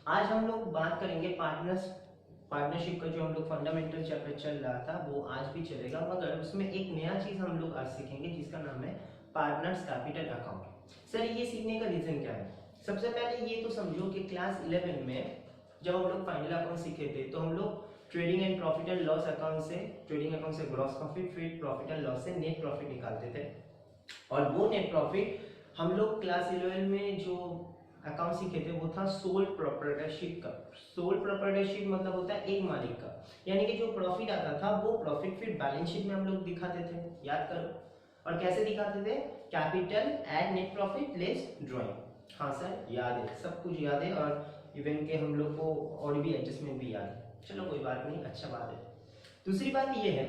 आज हम लोग बात करेंगे पार्टनरशिप का जो हम लोग फंडामेंटल चैप्टर चल रहा था वो आज भी चलेगा, मगर उसमें एक नया चीज हम लोग आज सीखेंगे जिसका नाम है पार्टनर्स कैपिटल अकाउंट। सर ये सीखने का रीजन क्या है? सबसे पहले ये तो समझो कि क्लास 11 में जब हम लोग फाइनल अकाउंट सीखे थे तो हम लोग trading and profit and loss account से ग्रॉस प्रॉफिट, फिर प्रॉफिट एंड लॉस से नेट प्रॉफिट निकालते थे। और वो नेट प्रॉफिट हम लोग क्लास 11 में जो अकाउंट सीखे थे वो था सोल प्रोप्राइटरशिप का। सोल प्रोप्राइटरशिप मतलब होता है एक मालिक का, यानी कि जो प्रॉफिट आता था वो प्रॉफिट फिर बैलेंस शीट में हम लोग दिखाते थे। याद करो। और कैसे दिखाते थे? Capital add net profit less drawing. हाँ सर याद है, सब कुछ याद है, और इवन के हम लोग को और भी एडजस्टमेंट भी याद है। चलो कोई बात नहीं, अच्छा बात है। दूसरी बात ये है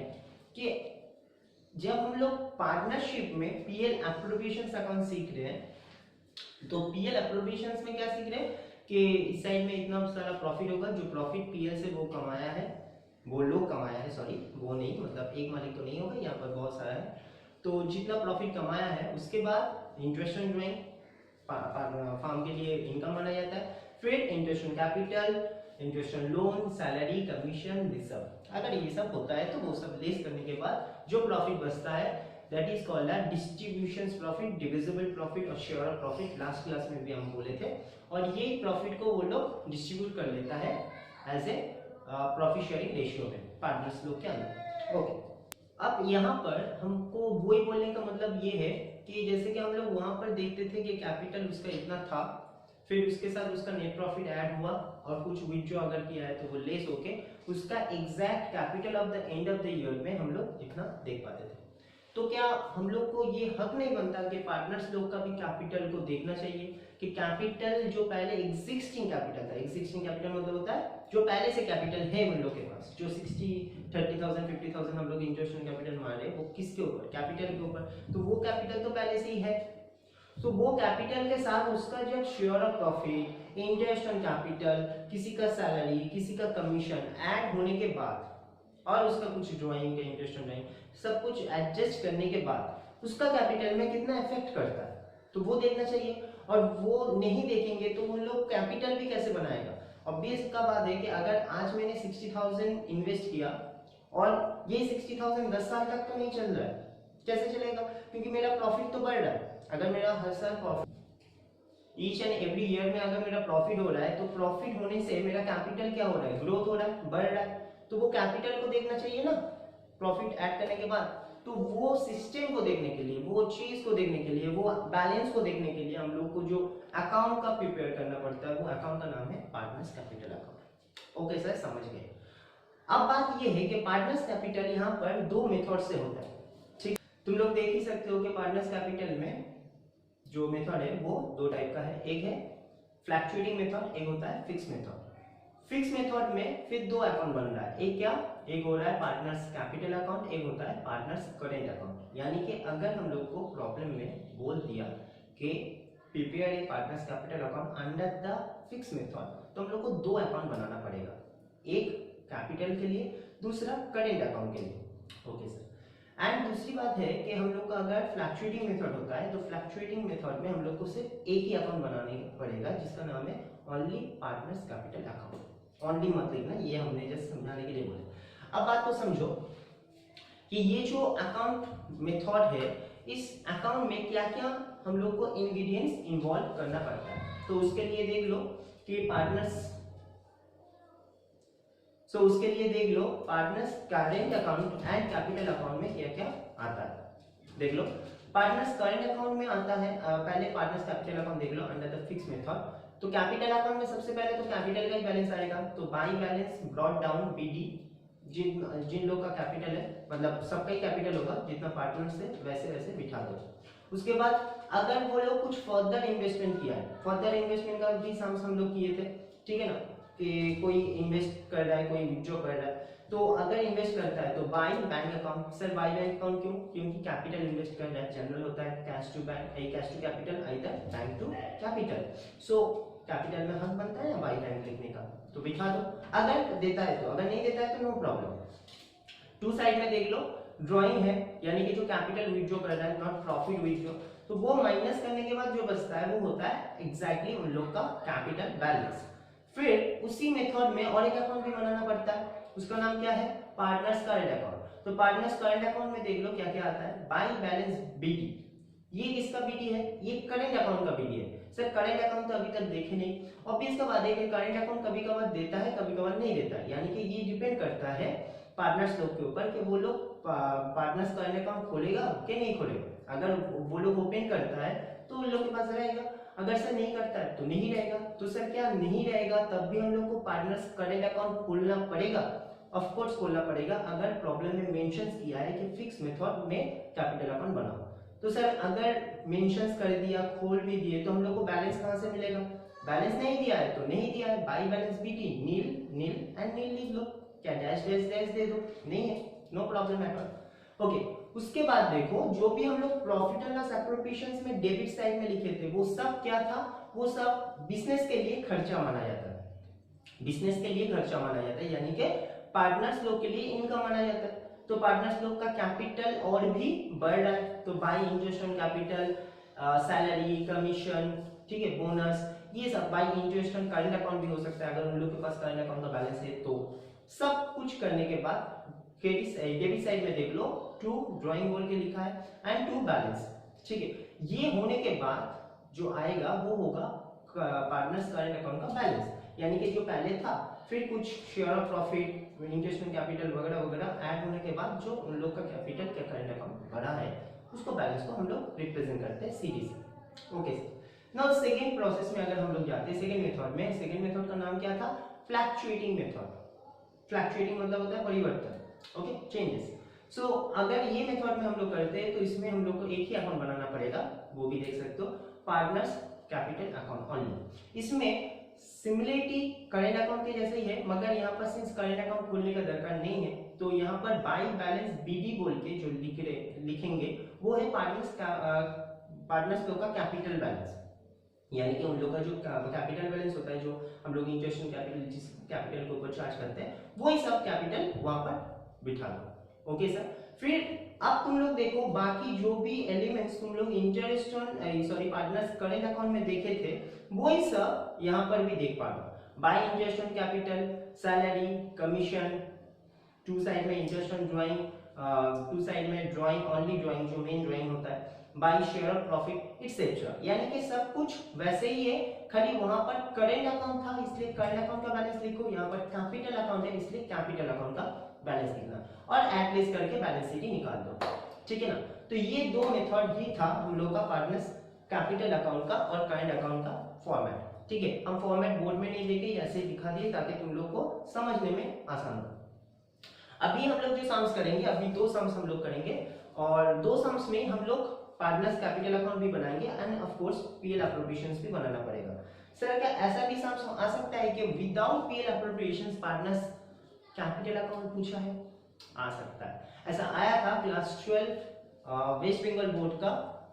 कि जब हम लोग पार्टनरशिप में पीएल एप्रोप्रिएशंस अकाउंट सीख रहे हैं तो पीएल एप्रोप्रिएशंस में क्या सीख रहे हैं कि इस साइड में इतना सारा प्रॉफिट होगा, जो प्रॉफिट पीएल से वो कमाया है, वो लोग कमाया है, सॉरी वो नहीं, मतलब एक मालिक तो नहीं होगा, यहाँ पर बहुत सारा है। तो जितना प्रॉफिट कमाया है उसके बाद इंटरेस्ट ऑन ड्राइंग फार्म के लिए इनकम माना जाता है, फिर interest on capital, interest on loan, salary, commission, ये सब। अगर ये सब होता है तो वो सब लेस करने के बाद जो प्रॉफिट बचता है that is called as distributions profit, divisible profit और share of profit. Last class में भी हम बोले थे। और ये प्रॉफिट को वो लोग डिस्ट्रीब्यूट कर लेता है as a profit sharing ratio में पार्टनर्स लोग के अंदर। ओके, अब यहाँ पर हमको वही बोलने का मतलब ये है कि जैसे कि हम लोग वहां पर देखते थे कि कैपिटल उसका इतना था, फिर उसके साथ उसका नेट प्रॉफिट ऐड हुआ और कुछ विथड्रॉ अगर किया है तो वो लेस होके उसका exact capital of the end of the year में हम लोग इतना देख पाते थे। तो क्या हम लोग को ये हक नहीं बनता कि पार्टनर्स लोग का भी कैपिटल को देखना चाहिए कि कैपिटल जो पहले एग्जिस्टिंग कैपिटल था, एग्जिस्टिंग कैपिटल मतलब होता है जो पहले से कैपिटल है उन लोग के पास, जो 60, 30,000, 50,000 हम लोग इंटरेस्ट ऑन कैपिटल मारे वो किसके ऊपर? कैपिटल के ऊपर। तो वो कैपिटल तो पहले से ही है, तो वो कैपिटल के साथ उसका जब share of profit, interest on capital, किसी का सैलरी, किसी का कमीशन ऐड होने के बाद और उसका कुछ ड्राइंग का इंटरेस्ट ऑन ड्राइंग सब कुछ एडजस्ट करने के बाद उसका कैपिटल में कितना इफेक्ट करता है तो वो देखना चाहिए। और वो नहीं देखेंगे तो उन लोग कैपिटल भी कैसे बनाएगा? ऑब्वियस का बात है कि अगर आज मैंने 60,000 इन्वेस्ट किया और ये 60,000 10 साल तक तो नहीं चल रहा है, कैसे चलेगा? क्योंकि मेरा प्रॉफिट तो बढ़ रहा है। अगर मेरा हर साल profit each and every year में अगर मेरा प्रॉफिट हो रहा है तो प्रॉफिट होने से मेरा कैपिटल क्या हो रहा है? ग्रोथ हो रहा है, बढ़ रहा है। तो वो कैपिटल को देखना चाहिए ना प्रॉफिट ऐड करने के बाद। तो वो सिस्टम को देखने के लिए, वो चीज को देखने के लिए, वो बैलेंस को देखने के लिए हम लोग को जो अकाउंट का प्रिपेयर करना पड़ता है वो अकाउंट का नाम है partners capital account. Okay sir, समझ गए। अब बात ये है कि पार्टनर्स कैपिटल यहाँ पर दो मेथड से होता है। ठीक, तुम लोग देख ही सकते हो कि पार्टनर्स कैपिटल में जो मेथड है वो दो टाइप का है, एक है फ्लक्चुएटिंग मेथड, एक होता है फिक्स मेथड। फिक्स मेथड में फिर दो अकाउंट बन रहा है, एक क्या, एक हो रहा है पार्टनर्स कैपिटल अकाउंट, एक होता है पार्टनर्स करेंट अकाउंट। यानी कि अगर हम लोग को प्रॉब्लम में बोल दिया कि prepare a partners capital account under the fix method तो हम लोग को दो अकाउंट बनाना पड़ेगा, एक कैपिटल के लिए, दूसरा करेंट अकाउंट के लिए। Okay sir. एंड दूसरी बात है कि हम लोग का अगर फ्लक्चुएटिंग मेथड होता है तो फ्लक्चुएटिंग मेथड में हम लोग को सिर्फ एक ही अकाउंट बनाने पड़ेगा जिसका नाम है only partners capital account. Only मत लिखना, ये हमने जस्ट समझाने के लिए बोला। अब बात को समझो कि ये जो अकाउंट मेथड है इस अकाउंट में क्या क्या हम लोग को इंग्रेडिएंट्स इन्वॉल्व करना पड़ता है। तो उसके लिए देख लो कि उसके लिए देख लो partners current account and capital account में क्या क्या आता है। देख लो पार्टनर्स करेंट अकाउंट में आता है, पहले पार्टनर्स कैपिटल अकाउंट देख लो अंडर द फिक्स मेथड। तो कैपिटल अकाउंट में सबसे पहले तो कैपिटल का ही बैलेंस आएगा, तो by balance brought down BD, जिन लोग का कैपिटल है मतलब सबका ही कैपिटल होगा, जितना पार्टनर्स है वैसे वैसे बिठा दो। उसके बाद अगर वो लोग कुछ फर्दर इन्वेस्टमेंट किया है, फर्दर इन्वेस्टमेंट का भी हम लोग किए थे, ठीक है ना, कि कोई इन्वेस्ट कर रहा है, कोई विथड्रॉ कर रहा है, तो अगर इन्वेस्ट करता है तो by bank account. Sir by bank account क्यों? क्योंकि कैपिटल इन्वेस्ट कर रहा है, जनरल होता है cash to bank, cash to capital, either bank to capital. So capital में हक बनता है बाई बैंक लिखने का, तो बिठा दो अगर देता है तो, अगर नहीं देता है तो नो प्रॉब्लम। टू साइड में देख लो ड्राइंग है, यानी कि जो कैपिटल विथड्रॉ कर रहा है, नॉट प्रॉफिट विथड्रॉ, तो वो माइनस करने के बाद जो बचता है वो होता है एग्जैक्टली उन लोग का कैपिटल बैलेंस। फिर उसी मेथड में और एक अकाउंट भी बनाना पड़ता है, उसका नाम क्या है, पार्टनर्स करंट अकाउंट। तो पार्टनर्स करंट अकाउंट में देख लो क्या क्या आता है, बाई बैलेंस बीडी, ये किसका बीडी है, ये करंट अकाउंट का बीडी है। सर करंट अकाउंट तो अभी तक देखे नहीं, ऑब्वियस का बात है कि करंट अकाउंट कभी कभार देता है कभी कभार नहीं देता है, यानी कि ये डिपेंड करता है पार्टनर्स लोग के ऊपर कि वो लोग पार्टनर्स करंट अकाउंट खोलेगा कि नहीं खोलेगा। अगर वो लोग ओपन करता है तो उन लोग के पास रहेगा, अगर सर नहीं करता है तो नहीं रहेगा। तो सर क्या नहीं रहेगा तब भी हम लोग को पार्टनर्स करंट अकाउंट खोलना पड़ेगा, ऑफ कोर्स खोलना पड़ेगा, अगर प्रॉब्लम में मेंशंस किया है कि फिक्स मेथड में कैपिटल अकाउंट बनाओ। तो सर अगर मेंशंस कर दिया, खोल भी दिए, तो हम लोग को बैलेंस कहां से मिलेगा, बैलेंस नहीं दिया है तो नहीं दिया है, by balance BD nil nil and nil लिख लो, क्या डैश डैश डैश दे दो, नहीं है, no problem at all. Okay, उसके बाद देखो जो भी हम लोग प्रॉफिट एंड लॉस एप्रोप्रिएशंस में डेबिट साइड में लिखे थे वो सब क्या था, वो सब बिजनेस के लिए खर्चा माना जाता है, बिजनेस के लिए खर्चा माना जाता है, यानी कि पार्टनर्स लोग के लिए इनकम माना जाता है। तो पार्टनर्स लोग का कैपिटल और भी बढ़ रहा है, तो by interest on capital, salary, commission, ठीक है, बोनस, ये सब by interest on current account भी हो सकता है अगर उन लोग के पास करंट अकाउंट का बैलेंस है तो। सब कुछ करने के बाद डेबिट साइड में देख लो टू ड्राइंग बोल के लिखा है एंड टू बैलेंस, ठीक है। ये होने के बाद जो आएगा वो होगा पार्टनर्स करंट अकाउंट का बैलेंस, यानी कि जो पहले था फिर कुछ share of profit, investment capital वगैरह वगैरह ऐड होने के बाद जो उन लोग का कैपिटल का करंट अकाउंट बढ़ा है उसको बैलेंस को हम लोग रिप्रेजेंट करते हैं सीडी से। ओके, नाउ सेकंड प्रोसेस में अगर हम लोग जाते हैं सेकंड मेथड में, सेकंड मेथड का नाम क्या था, फ्लक्चुएटिंग मेथड। फ्लक्चुएटिंग मतलब होता है परिवर्तन, ओके, चेंजेस। सो अगर ये मेथड में हम लोग करते हैं तो इसमें हम लोग को एक ही अकाउंट बनाना पड़ेगा, वो भी देख सकते हो, पार्टनर्स कैपिटल अकाउंट ओनली। इसमें सिमिलरिटी करंट अकाउंट के जैसे ही है, मगर यहाँ पर सिंस करंट अकाउंट खोलने का दरकार नहीं है तो यहाँ पर बाई बैलेंस बीडी बोल के जो लिखेंगे वो है पार्टनर्स लोग का कैपिटल बैलेंस, यानी कि उन लोग का जो कैपिटल बैलेंस होता है, जो हम लोग इंटरेस्ट कैपिटल जिस कैपिटल के ऊपर चार्ज करते हैं वही सब कैपिटल वहां पर बिठा दो। ओके सर, फिर अब तुम लोग देखो बाकी जो भी एलिमेंट्स तुम लोग interest on partners current account में देखे थे वही सब यहाँ पर भी देख पा लो, by interest on capital, salary, commission, to side में interest on drawing, to side में ड्राइंग ओनली ड्राइंग जो मेन ड्राइंग होता है, by share of profit etcetera, यानी कि सब कुछ वैसे ही है, खाली वहां पर करंट अकाउंट था इसलिए करंट अकाउंट का बैलेंस लिखो, यहाँ पर कैपिटल अकाउंट है इसलिए कैपिटल अकाउंट का बैलेंस लिखना और एटलीस्ट करके बैलेंस शीट निकाल दो, ठीक है ना। तो ये दो मेथड ही था हम लोग का पार्टनर्स कैपिटल अकाउंट का और करंट अकाउंट का फॉर्मेट, ठीक है। हम फॉर्मेट बोर्ड में नहीं देके ऐसे दिखा दिए ताकि तुम लोग को समझने में आसान हो। अभी हम लोग जो सम्स करेंगे, अभी दो सम्स हम लोग करेंगे और दो सम्स में हम लोग पार्टनर्स कैपिटल अकाउंट भी बनाएंगे and of course PL appropriations भी बनाना पड़ेगा। सर क्या ऐसा भी सम्स आ सकता है कि without PL appropriations partners capital account पूछा है? आ सकता है, ऐसा आया था क्लास 12 वेस्ट बंगाल बोर्ड का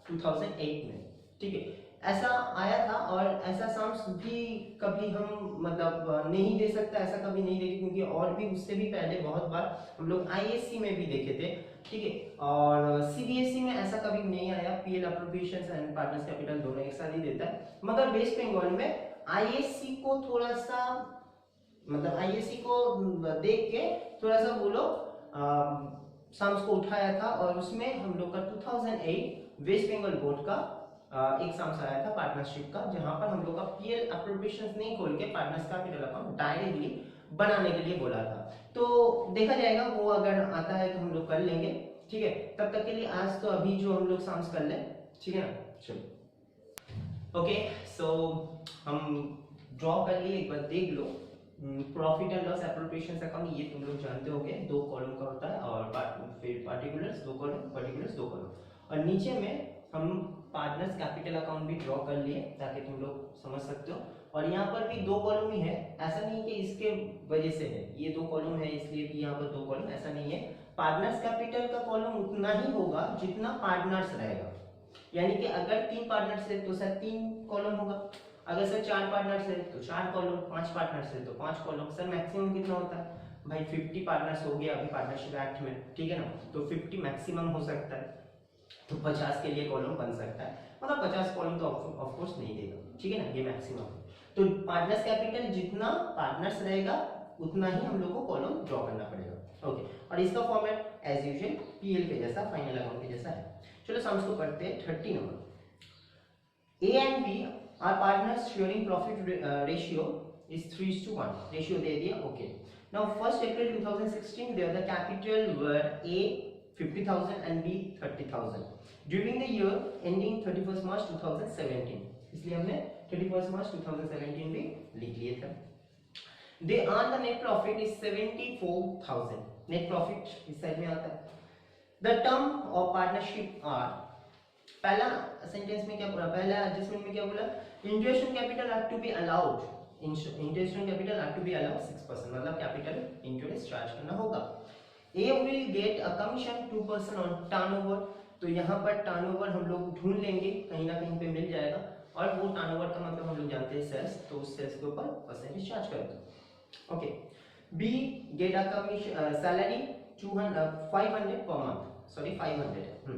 2008 में, ठीक है, ऐसा आया था। और ऐसा सम्स भी कभी हम मतलब नहीं दे सकता, ऐसा कभी नहीं देखे, क्योंकि और भी उससे भी पहले बहुत बार हम लोग आईएससी में भी देखे थे, ठीक है, और सीबीएसई में ऐसा कभी नहीं आया, PL appropriations and partners capital दोनों एक साथ ही देता है। मगर वेस्ट बंगाल में आईएससी को थोड़ा सा मतलब आईएससी को देख के थोड़ा सा वो लोग सम्स को उठाया था और उसमें हम लोग का 2008 वेस्ट बंगाल बोर्ड का एक सम्स आया था पार्टनरशिप का, जहां पर हम लोग का पीएल एप्रोप्रिएशंस नहीं खोल के पार्टनर्स कैपिटल अकाउंट डायरेक्टली बनाने के लिए बोला था। तो देखा जाएगा वो अगर आता है तो हम लोग कर लेंगे, ठीक है। तब तक के लिए आज तो अभी जो हम लोग सम्स कर ले, ठीक है ना। चलो ओके, सो हम ड्रॉ कर लिए, एक बार देख लो। Profit and loss appropriations account ये तुम लोग जानते होंगे, दो कॉलम का होता है और फिर पार्टिकुलर्स दो कॉलम, पर्टिकुलर्स दो कॉलम, और नीचे में हम पार्टनर्स कैपिटल अकाउंट भी ड्रॉ कर लिए ताकि तुम लोग समझ सकते हो। और यहाँ पर भी दो कॉलम ही है, ऐसा नहीं कि इसके वजह से है, ये दो कॉलम है इसलिए भी यहाँ पर दो कॉलम, ऐसा नहीं है। पार्टनर्स कैपिटल का कॉलम उतना ही होगा जितना पार्टनर्स रहेगा, यानी कि अगर 3 पार्टनर्स है तो सर 3 कॉलम होगा, अगर सर 4 पार्टनर्स है तो 4 कॉलम, 5 पार्टनर्स है तो 5 कॉलम। सर मैक्सिमम कितना होता है भाई? 50 पार्टनर्स हो गया अभी पार्टनरशिप एक्ट में, ठीक है ना, तो 50 मैक्सिमम हो सकता है, तो 50 के लिए कॉलम बन सकता है, मतलब 50 कॉलम तो ऑफ कोर्स नहीं देगा, ठीक है ना, ये मैक्सिमम। तो पार्टनर्स कैपिटल जितना पार्टनर्स रहेगा उतना ही हम लोग को कॉलम ड्रॉ करना पड़ेगा। ओके, और इसका फॉर्मेट एज यूजुअल पीएल के जैसा, फाइनल अकाउंट के जैसा है। चलो सम्स को पढ़ते हैं। 30 number, A and B are partners sharing profit ratio is 3:1, ratio दे दिया। Okay, now 1 April 2016 there the capital were A 50,000 and B 30,000 during the year ending 31st March 2017, इसलिए हमने 31st March 2017 भी लिख लिए थे। They earn the net profit is 74,000, net profit इस side में आता है। The term of partnership are, पहला सेंटेंस में क्या बोला, पहला एडजस्टमेंट में क्या बोला, interest on capital are to be allowed, interest on capital are to be allowed 6%, मतलब कैपिटल इंटरेस्ट चार्ज करना होगा। A will get a commission 2% on turnover, तो यहाँ पर टर्नओवर हम लोग ढूंढ लेंगे, कहीं ना कहीं पे मिल जाएगा, और वो टर्नओवर का मतलब हम लोग जानते हैं सेल्स, तो उस सेल्स के ऊपर परसेंटेज चार्ज कर दो। Okay, B get a commission salary 500 per month, sorry 500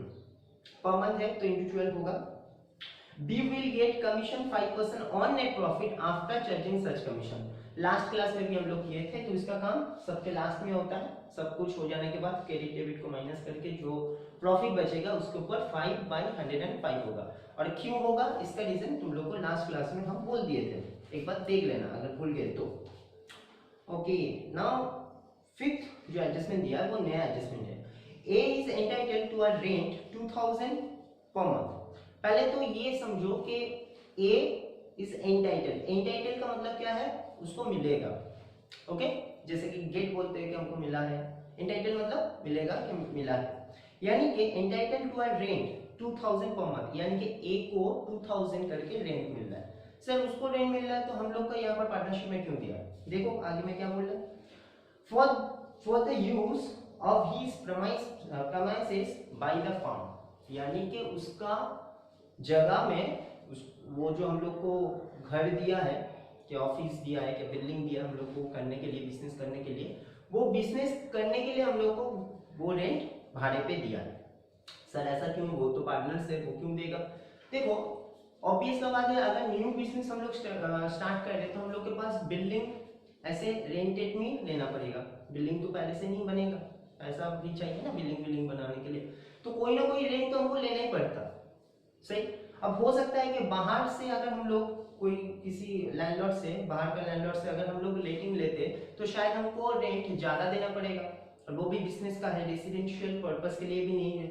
per month है तो इंटू 12 होगा। B will get commission 5% on net profit after charging such commission, last class में भी हम लोग किए थे, तो इसका काम सबके लास्ट में होता है, सब कुछ हो जाने के बाद क्रेडिट डेबिट को माइनस करके जो प्रॉफिट बचेगा उसके ऊपर 5/105 होगा। और क्यों होगा इसका रीजन तुम लोग को लास्ट क्लास में हम बोल दिए थे, एक बार देख लेना अगर भूल गए तो। ओके, नाउ फिफ्थ जो एडजस्टमेंट दिया है वो नया एडजस्टमेंट है। A is entitled to a rent 2000 per month। पहले तो ये समझो कि A is entitled, entitled का मतलब क्या है, उसको मिलेगा। ओके, जैसे कि गेट बोलते हैं कि हमको मिला है, entitled मतलब मिलेगा कि मिला है, यानी कि entitled to a rent 2000 per month, यानी कि A को 2000 करके रेंट मिल रहा है। सर उसको रेंट मिल रहा है तो हम लोग का यहाँ पर पार्टनरशिप में क्यों दिया, देखो आगे में क्या बोल रहा है, for the use of his premises by the farm, यानी कि उसका जगह में वो जो हम लोग को घर दिया है, क्या ऑफिस दिया है, क्या बिल्डिंग दिया हम लोग को करने के लिए, बिजनेस करने के लिए, वो बिजनेस करने के लिए हम लोग को वो रेंट भाड़े पे दिया है। सर ऐसा क्यों, वो तो पार्टनर्स है, वो क्यों देगा, देखो ऑब्वियस सा बात है, अगर न्यू बिजनेस हम लोग स्टार्ट कर रहे तो हम लोग के पास बिल्डिंग ऐसे रेंटेड में लेना पड़ेगा, बिल्डिंग तो पहले से नहीं बनेगा, ऐसा भी चाहिए ना बिल्डिंग बनाने के लिए, तो कोई ना कोई रेंट तो हमको लेना ही पड़ता, सही। अब हो सकता है कि बाहर से अगर हम लोग कोई किसी लैंडलॉर्ड से, बाहर का लैंडलॉर्ड से अगर हम लोग रेंटिंग लेते तो शायद हमको रेंट ज्यादा देना पड़ेगा, और वो भी बिजनेस का है, रेसिडेंशियल पर्पस के लिए भी नहीं है।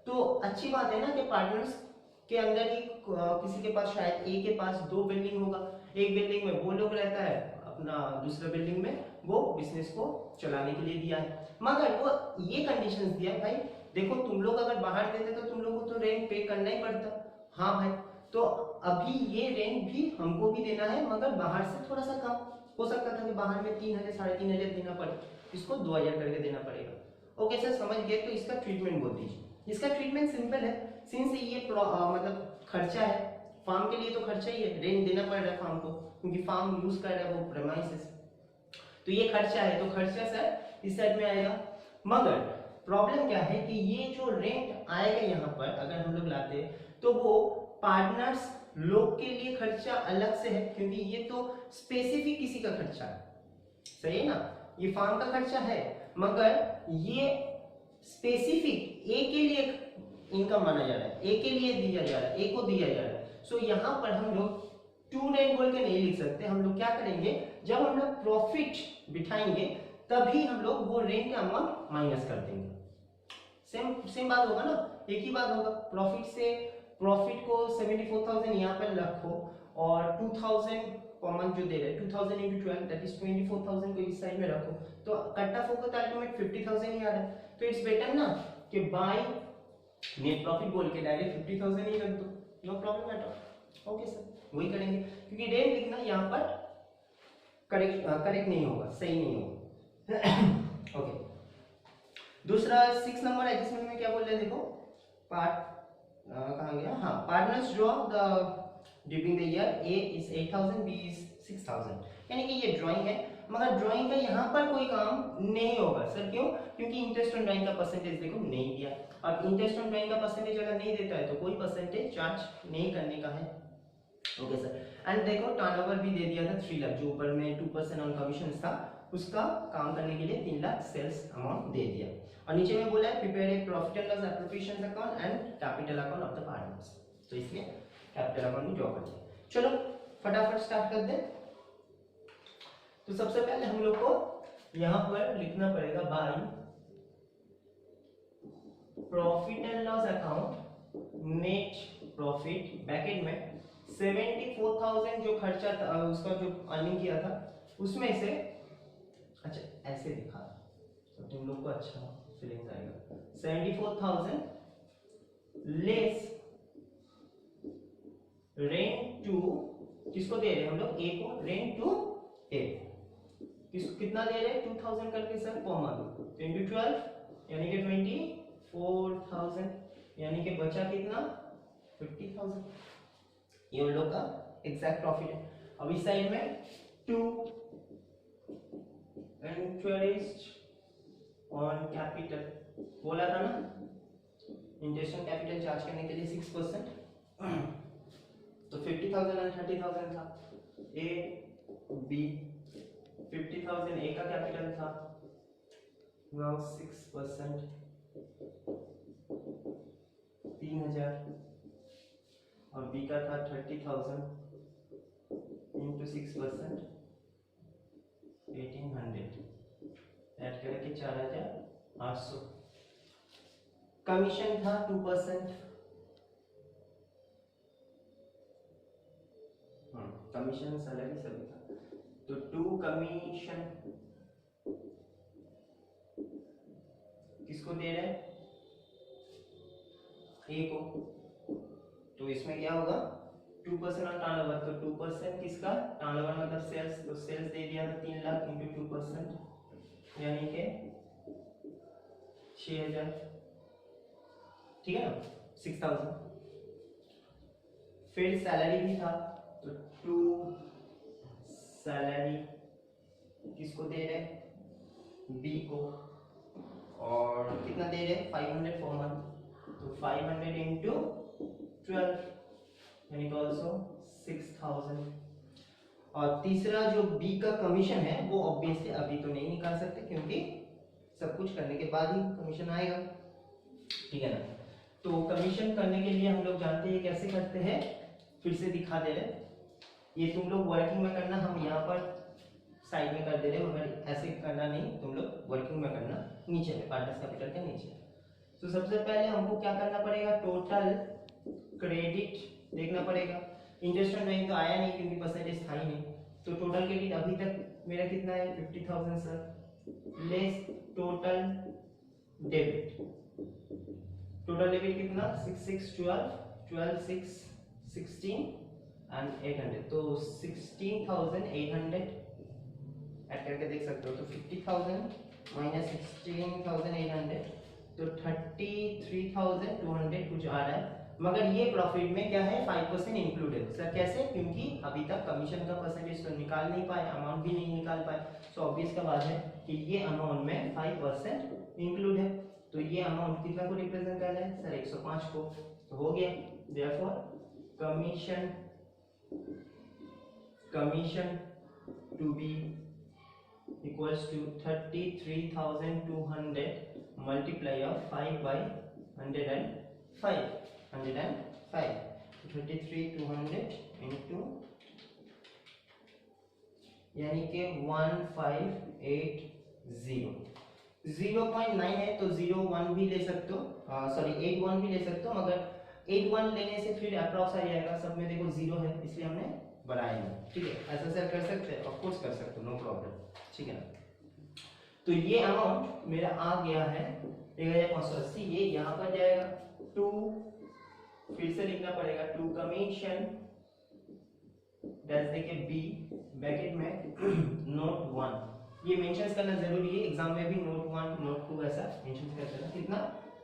तो अच्छी बात है ना कि पार्टनर्स के अंदर ही किसी के पास, शायद ए के पास 2 बिल्डिंग होगा, एक बिल्डिंग में वो लोग रहता है, अपना दूसरा बिल्डिंग में वो बिजनेस को चलाने के लिए दिया है, मगर वो ये कंडीशंस दिया भाई देखो तुम लोग अगर बाहर देते तो तुम लोगों को तो रेंट पे करना ही पड़ता, हाँ भाई तो अभी ये रेंट भी हमको भी देना है, मगर बाहर से थोड़ा सा कम हो सकता था कि बाहर में 3000 3,500 देना पड़े, इसको 2000 करके देना पड़ेगा। ओके सर समझ गए, तो इसका ट्रीटमेंट बोल दीजिए। इसका ट्रीटमेंट सिंपल है, सिंस ये मतलब खर्चा है, फार्म के लिए तो खर्चा ही है, रेंट देना पड़ रहा है फार्म को, क्योंकि फार्म यूज कर रहा है वो प्रेमाइसेस, तो ये खर्चा है, तो खर्चा सर इस साइड में आएगा। मगर प्रॉब्लम क्या है कि ये जो रेंट आएगा यहाँ पर अगर हम लोग लाते तो वो पार्टनर्स लोग के लिए खर्चा अलग से है, क्योंकि ये तो स्पेसिफिक किसी का खर्चा है, सही है ना, ये फार्म का खर्चा है, मगर ये स्पेसिफिक ए के लिए इनकम माना जा रहा है, ए के लिए दिया जा रहा है, ए को दिया जा रहा है। सो यहाँ पर हम लोग टू रेंट बोल के नहीं लिख सकते, हम लोग क्या करेंगे, जब हम लोग प्रॉफिट बिठाएंगे तभी हम लोग वो रेंट का अमाउंट माइनस कर देंगे, सेम बात होगा ना, एक ही बात होगा। प्रॉफिट से प्रॉफिट को 74,000 यहाँ पर रखो और 2000 पर मंथ जो दे रहे हैं 2000 into 12 दैट इज 24,000 को इस साइड में रखो, तो कट ऑफ होगा तो अल्टीमेट 50,000 ही आ रहा है, तो इट्स बेटर ना कि बाय नेट प्रॉफिट बोल के डायरेक्ट 50,000 ही रख दो, no problem at all. Okay sir वही करेंगे, क्योंकि रेंट लिखना यहाँ पर करेक्ट नहीं होगा, सही नहीं होगा। ओके, दूसरा 6 नंबर एडजस्टमेंट में क्या बोल रहे हैं, देखो पार्ट कहाँ गया, हाँ, partners draw the during the year A is 8,000 B is 6,000, यानी कि ये ड्राइंग है, मगर ड्राइंग का यहाँ पर कोई काम नहीं होगा। सर क्यों, क्योंकि इंटरेस्ट ऑन ड्राइंग का परसेंटेज देखो नहीं दिया, और इंटरेस्ट ऑन ड्राइंग का परसेंटेज अगर नहीं देता है तो कोई परसेंटेज चार्ज नहीं करने का है। Okay sir. एंड देखो टर्नओवर भी दे दिया था 3 लाख, जो ऊपर में 2% ऑन कमीशन था उसका काम करने के लिए 3 लाख सेल्स अमाउंट दे दिया। और नीचे में बोला है prepare a profit and loss appropriation account and capital account of the partners, तो इसलिए कैपिटल अकाउंट भी ड्रॉ कर दिया। चलो फटाफट स्टार्ट कर दे। तो सबसे पहले हम लोग को यहां पर लिखना पड़ेगा bye profit and loss account net profit bracket में 74,000 जो खर्चा था उसका जो अर्निंग किया था उसमें से, अच्छा ऐसे दिखा तो तुम लोग को अच्छा फीलिंग आएगा, 74,000 लेस रेंट टू, किसको दे रहे हैं हम लोग, ए को, रेंट टू ए कितना दे रहे हैं 2,000 करके सर पर मंथ, इंटू 12 यानी कि 24,000, यानी कि बचा कितना 50,000, ये उन लोग का एग्जैक्ट प्रॉफिट है। अब इस साइड में 2 इंटरेस्ट ऑन कैपिटल बोला था ना, इंटरेस्ट ऑन कैपिटल चार्ज करने के लिए 6%, तो 50,000 एंड 30,000 था, ए बी 50,000 ए का कैपिटल था, नाउ 6% 3,000 और बी का था 30,000 इंटू 6% 1,800 ऐड करके 4,800, कमीशन था 2%, कमीशन सैलरी सभी था, तो 2 कमीशन किसको दे रहे हैं, ए को, तो इसमें क्या होगा 2% ऑन टर्नओवर, तो 2% किसका टर्नओवर मतलब सेल्स, तो सेल्स दे दिया था 3 लाख इंटू 2% यानी कि 6,000, ठीक है ना 6,000। फिर सैलरी भी था, तो 2 सैलरी किसको दे रहे बी को, और कितना दे रहे 500 पर मंथ, तो 500 इंटू 12 यानी कि ऑल्सो 6,000। और तीसरा जो बी का कमीशन है वो ऑब्वियसली अभी तो नहीं निकाल सकते क्योंकि सब कुछ करने के बाद ही कमीशन आएगा, ठीक है ना। तो कमीशन करने के लिए हम लोग जानते हैं कैसे करते हैं, फिर से दिखा दे रहे, ये तुम लोग वर्किंग में करना, हम यहाँ पर साइड में कर दे रहे, मगर ऐसे करना नहीं, तुम लोग वर्किंग में करना नीचे में पार्टनर्स कैपिटल के नीचे। तो सबसे पहले हमको क्या करना पड़ेगा, टोटल क्रेडिट देखना पड़ेगा, इंटरेस्ट ऑन ड्राइंग तो आया नहीं क्योंकि परसेंटेज था ही नहीं, तो टोटल क्रेडिट अभी तक मेरा कितना है 50,000 sir, less total debit, total debit कितना 6,612 12 6 16 एंड 800, तो 16,800 ऐड करके देख सकते हो, तो 50,000 माइनस 16,800 तो 33,200 कुछ आ रहा है, मगर ये प्रॉफिट में क्या है 5% इंक्लूड है सर, कैसे, क्योंकि अभी तक कमीशन का परसेंटेज तो निकाल नहीं पाए, अमाउंट भी नहीं निकाल पाए, सो ऑब्वियस का बात है कि ये अमाउंट में 5% इंक्लूड है, तो ये अमाउंट कितना को रिप्रेजेंट कर रहा है सर 105 को, तो हो गया, therefore commission to be equals to 33,200 multiply of 5 by 105, 33,200 into यानी कि 1580, 0.9 है तो 01 भी ले सकते हो, सॉरी 81 भी ले सकते हो, मगर 81 लेने से फिर अप्रॉक्स आ जाएगा, सब में देखो 0 है इसलिए हमने बढ़ाया नहीं, ठीक है, ऐसा सर कर सकते हैं, ऑफ कोर्स कर सकते हो, नो प्रॉब्लम, ठीक है ना। तो ये अमाउंट मेरा आ गया है 1,580, ये यहाँ पर जाएगा 2, फिर से लिखना पड़ेगा 2 कमीशन डैश देके बी ब्रैकेट में नोट 1, ये मेंशन करना जरूरी है, एग्जाम में भी नोट 1 नोट 2 ऐसा मेंशन कर देना, कितना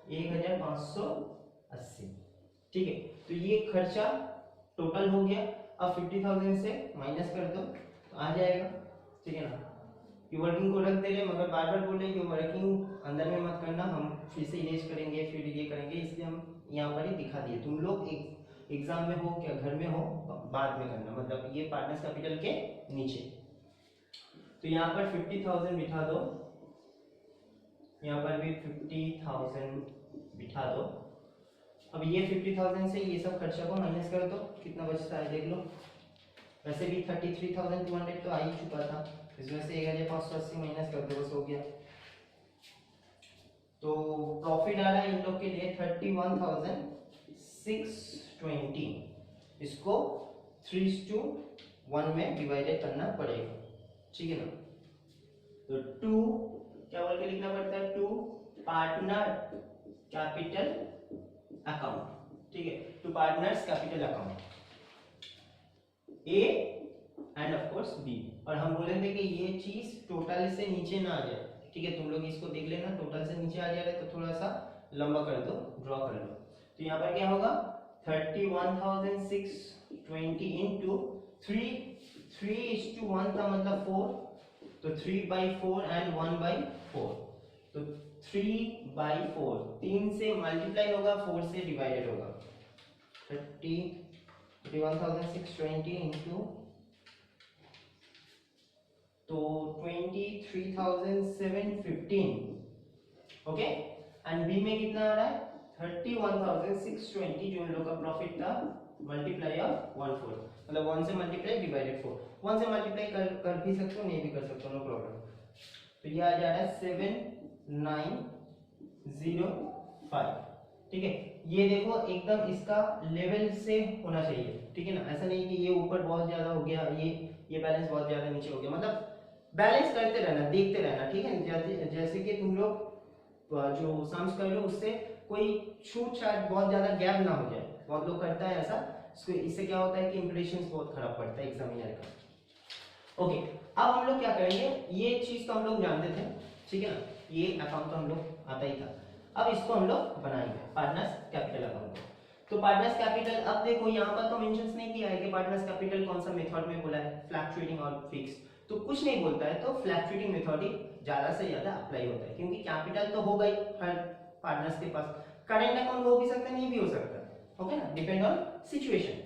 1,580, ठीक है। तो ये खर्चा टोटल हो गया, अब 50,000 से माइनस कर दो तो आ जाएगा, ठीक है ना। ये वर्किंग को रख दे रहे, मगर बार बार बोल रहे कि वर्किंग अंदर में मत करना, हम फिर से इरेज करेंगे फिर ये करेंगे, इसलिए हम यहाँ पर ही दिखा दिए, तुम लोग एक एग्जाम में हो क्या घर में हो बाद में करना, मतलब ये पार्टनर्स कैपिटल के नीचे। तो यहाँ पर 50,000 बिठा दो, यहाँ पर भी 50,000 बिठा दो। अब ये 50,000 से ये सब खर्चा को माइनस कर दो, कितना बचता है देख लो। वैसे भी 33,200 तो आ ही चुका था, इसमें से 1,580 माइनस कर दो, बस हो गया। तो प्रॉफिट आ रहा है इन लोग के लिए 31,620। इसको 3:1 में डिवाइडेड करना पड़ेगा, ठीक है ना। तो 2 क्या बोल के लिखना पड़ता है, 2 पार्टनर कैपिटल अकाउंट, ठीक है, 2 partners capital account A and of course B. और हम बोले थे कि ये चीज टोटल से नीचे ना आ जाए, ठीक है, तुम लोग इसको देख लेना, टोटल से नीचे आ जा रहा है तो थोड़ा सा लंबा कर दो, ड्रॉ कर लो। तो यहाँ पर क्या होगा 31,620 इंटू 3:1 था मतलब 4, तो 3/4 एंड 1/4, तो 3/4 3 से मल्टीप्लाई होगा, 4 से डिवाइडेड होगा। 31,620 इंटू तो 23,715, ओके। एंड बी में कितना आ रहा है 31,620, जो इन लोग का प्रॉफिट था, मल्टीप्लाई ऑफ 1/4, मतलब 1 से मल्टीप्लाई डिवाइडेड 4, 1 से मल्टीप्लाई कर भी सकते हो, नहीं भी कर सकते हो, नो प्रॉब्लम। तो ये आ जा रहा है 7905, ठीक है। ये देखो एकदम इसका लेवल से होना चाहिए, ठीक है ना, ऐसा नहीं कि ये ऊपर बहुत ज्यादा हो गया, ये बैलेंस बहुत ज्यादा नीचे हो गया, मतलब बैलेंस करते रहना, देखते रहना, ठीक है। जैसे कि तुम लोग जो सम्स कर लो उससे कोई छूट छाट बहुत ज्यादा गैप ना हो जाए, बहुत लोग करता है ऐसा, इससे क्या होता है कि इंप्रेशंस बहुत खराब पड़ता है एग्जामिनर का। ओके, अब हम लोग क्या करेंगे, ये चीज तो हम लोग जानते थे, ठीक है ना, ये अकाउंट तो हम लोग आता ही था। अब इसको हम लोग बनाएंगे पार्टनर्स कैपिटल अकाउंट। तो पार्टनर्स कैपिटल, अब देखो यहाँ पर तो मेंशंस नहीं किया है कि पार्टनर्स कैपिटल कौन सा मेथड में बोला है, फ्लक्चुएटिंग और फिक्स, तो कुछ नहीं बोलता है, तो फ्लक्चुएटिंग मेथड ही ज्यादा से ज्यादा अप्लाई होता है, क्योंकि कैपिटल तो हो गई हर पार्टनर्स के पास, करेंट अकाउंट हो भी सकता है, नहीं भी हो सकता, ओके ना, डिपेंड ऑन सिचुएशन।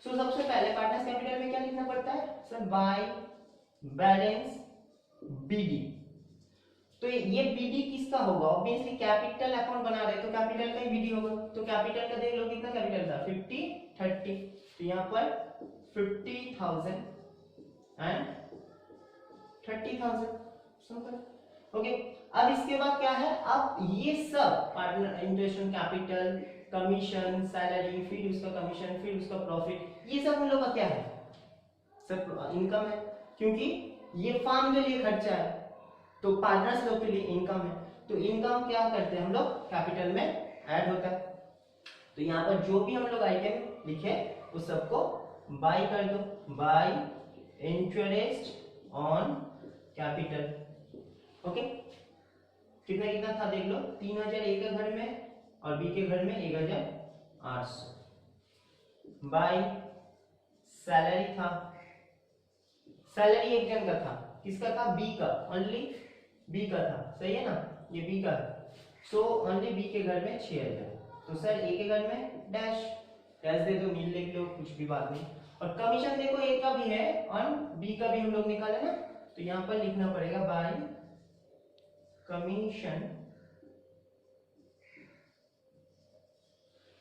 सो सबसे पहले पार्टनर्स कैपिटल में क्या लिखना पड़ता है सर, बाय बैलेंस बीडी। तो ये बीडी किसका होगा, ऑब्वियसली कैपिटल अकाउंट बना रहे तो कैपिटल का ही बीडी होगा। तो कैपिटल का देख लो कितना कैपिटल था 50 30, तो यहाँ पर 50,000 एंड 30,000, सिंपल, ओके। अब इसके बाद क्या है, अब ये sub partner interest on capital, commission, salary, फिर उसका कमीशन, फिर उसका प्रॉफिट, ये सब हम लोग का क्या है सब इनकम है, क्योंकि ये फार्म के लिए खर्चा है, तो पार्टनर्स लोग के लिए इनकम है। तो इनकम क्या करते हैं हम लोग कैपिटल में ऐड होता है। तो यहाँ पर जो भी हम लोग आइटम लिखे उस सबको बाय कर दो, bye interest on capital, okay. कितना कितना था देख लो, 3,000 ए के घर में और बी के घर में 1,800। बाय सैलरी था, सैलरी एक जन का था, किसका था बी का, ओनली बी का था, सही है ना, ये बी का है, सो ओनली बी के घर में 6,000। तो सर ए के घर में डैश डैश दे दो, नील लिख लो, कुछ भी बात नहीं। और कमीशन देखो ए का भी है और बी का भी हम लोग निकाले ना, तो यहाँ पर लिखना पड़ेगा बाय कमीशन,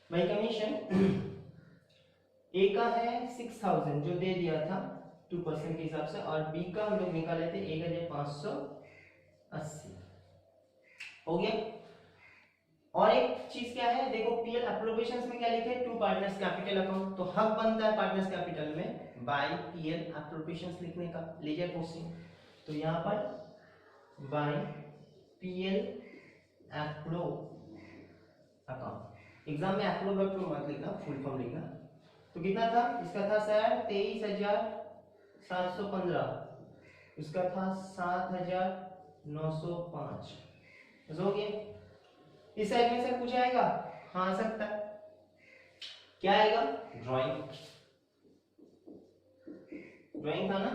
बाय कमीशन। ए का है 6,000 जो दे दिया था 2% के हिसाब से, और बी का हम लोग निकाले थे 1,580, हो गया। और एक चीज क्या है देखो, पीएल एप्रोप्रिएशंस में क्या लिखे, 2 पार्टनर्स कैपिटल अकाउंट, तो हक बनता है पार्टनर्स कैपिटल में बाय पीएल एप्रोप्रिएशंस लिखने का, लेजर पोस्टिंग। तो यहाँ पर by PL appro account, exam में एप्रो मत लिखना, फुल फॉर्म लिखना। तो कितना था इसका, था सर 23,715, इसका था 7,905, हो गया। इस साइड में सर कुछ आएगा, हाँ आ सकता है, क्या आएगा, ड्राइंग, ड्राइंग था ना।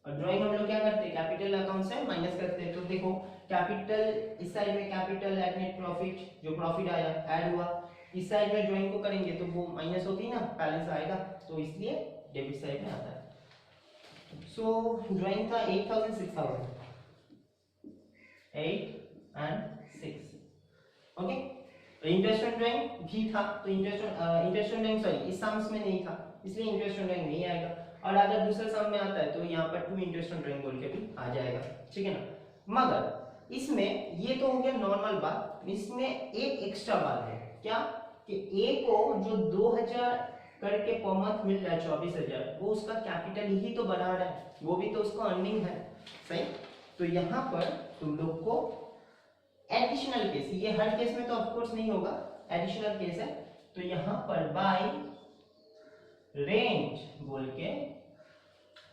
और ड्राइंग हम लोग क्या करते हैं, कैपिटल अकाउंट से माइनस करते हैं। तो देखो कैपिटल इस साइड में कैपिटल एट नेट प्रॉफिट, जो प्रॉफिट आया ऐड हुआ, इस साइड में ड्राइंग को करेंगे तो वो माइनस होती है ना, बैलेंस आएगा, तो इसलिए डेबिट साइड में आता है। सो ड्राइंग था 8000 6000, 8 and 6, okay. Interest on drawing भी था, तो इंटरेस्ट ऑन ड्राइंग सॉरी इस सम्स में नहीं था, इसलिए इंटरेस्ट ऑन ड्राइंग नहीं आएगा। और अगर दूसरे सम में आता है तो यहाँ पर 2 इंटरेस्ट ऑन ड्राइंग बोल के भी आ जाएगा, ठीक है ना। मगर इसमें ये तो हो गया नॉर्मल बात, इसमें एक एक्स्ट्रा बात है, क्या कि ए को जो 2000 करके पर मंथ मिल रहा है 24000, वो उसका कैपिटल ही तो बढ़ा रहा है, वो भी तो उसका अर्निंग है, सही। तो यहाँ पर तुम लोग को एडिशनल केस, ये हर केस में तो ऑफ कोर्स नहीं होगा, एडिशनल केस है, तो यहाँ पर बाय रेंट बोल के,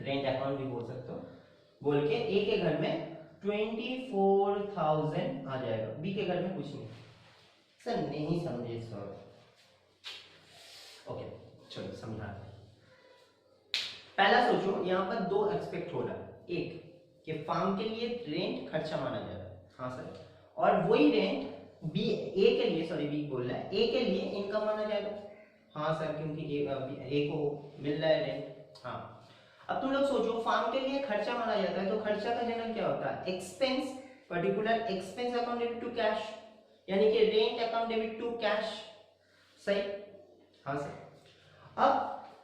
रेंट अकाउंट भी बोल सकते हो, बोल के ए के घर में 24,000 आ जाएगा, बी के घर में कुछ नहीं। सर नहीं समझे सर, ओके चलो समझा। पहला सोचो, यहाँ पर दो एक्सपेक्ट हो रहा है, एक कि फार्म के लिए रेंट खर्चा माना जा रहा है, हाँ सर, और वही रेंट बी ए के लिए, सॉरी बी बोल रहा है, ए के लिए इनकम माना जाएगा, हाँ सर, क्योंकि ए को मिल रहा है रेंट, हाँ। अब तुम लोग सोचो, फार्म के लिए खर्चा माना जाता है, तो खर्चा का जनरल क्या होता है, expense, particular expense account debit to cash, यानी कि rent account debit to cash, सही, हाँ सर। अब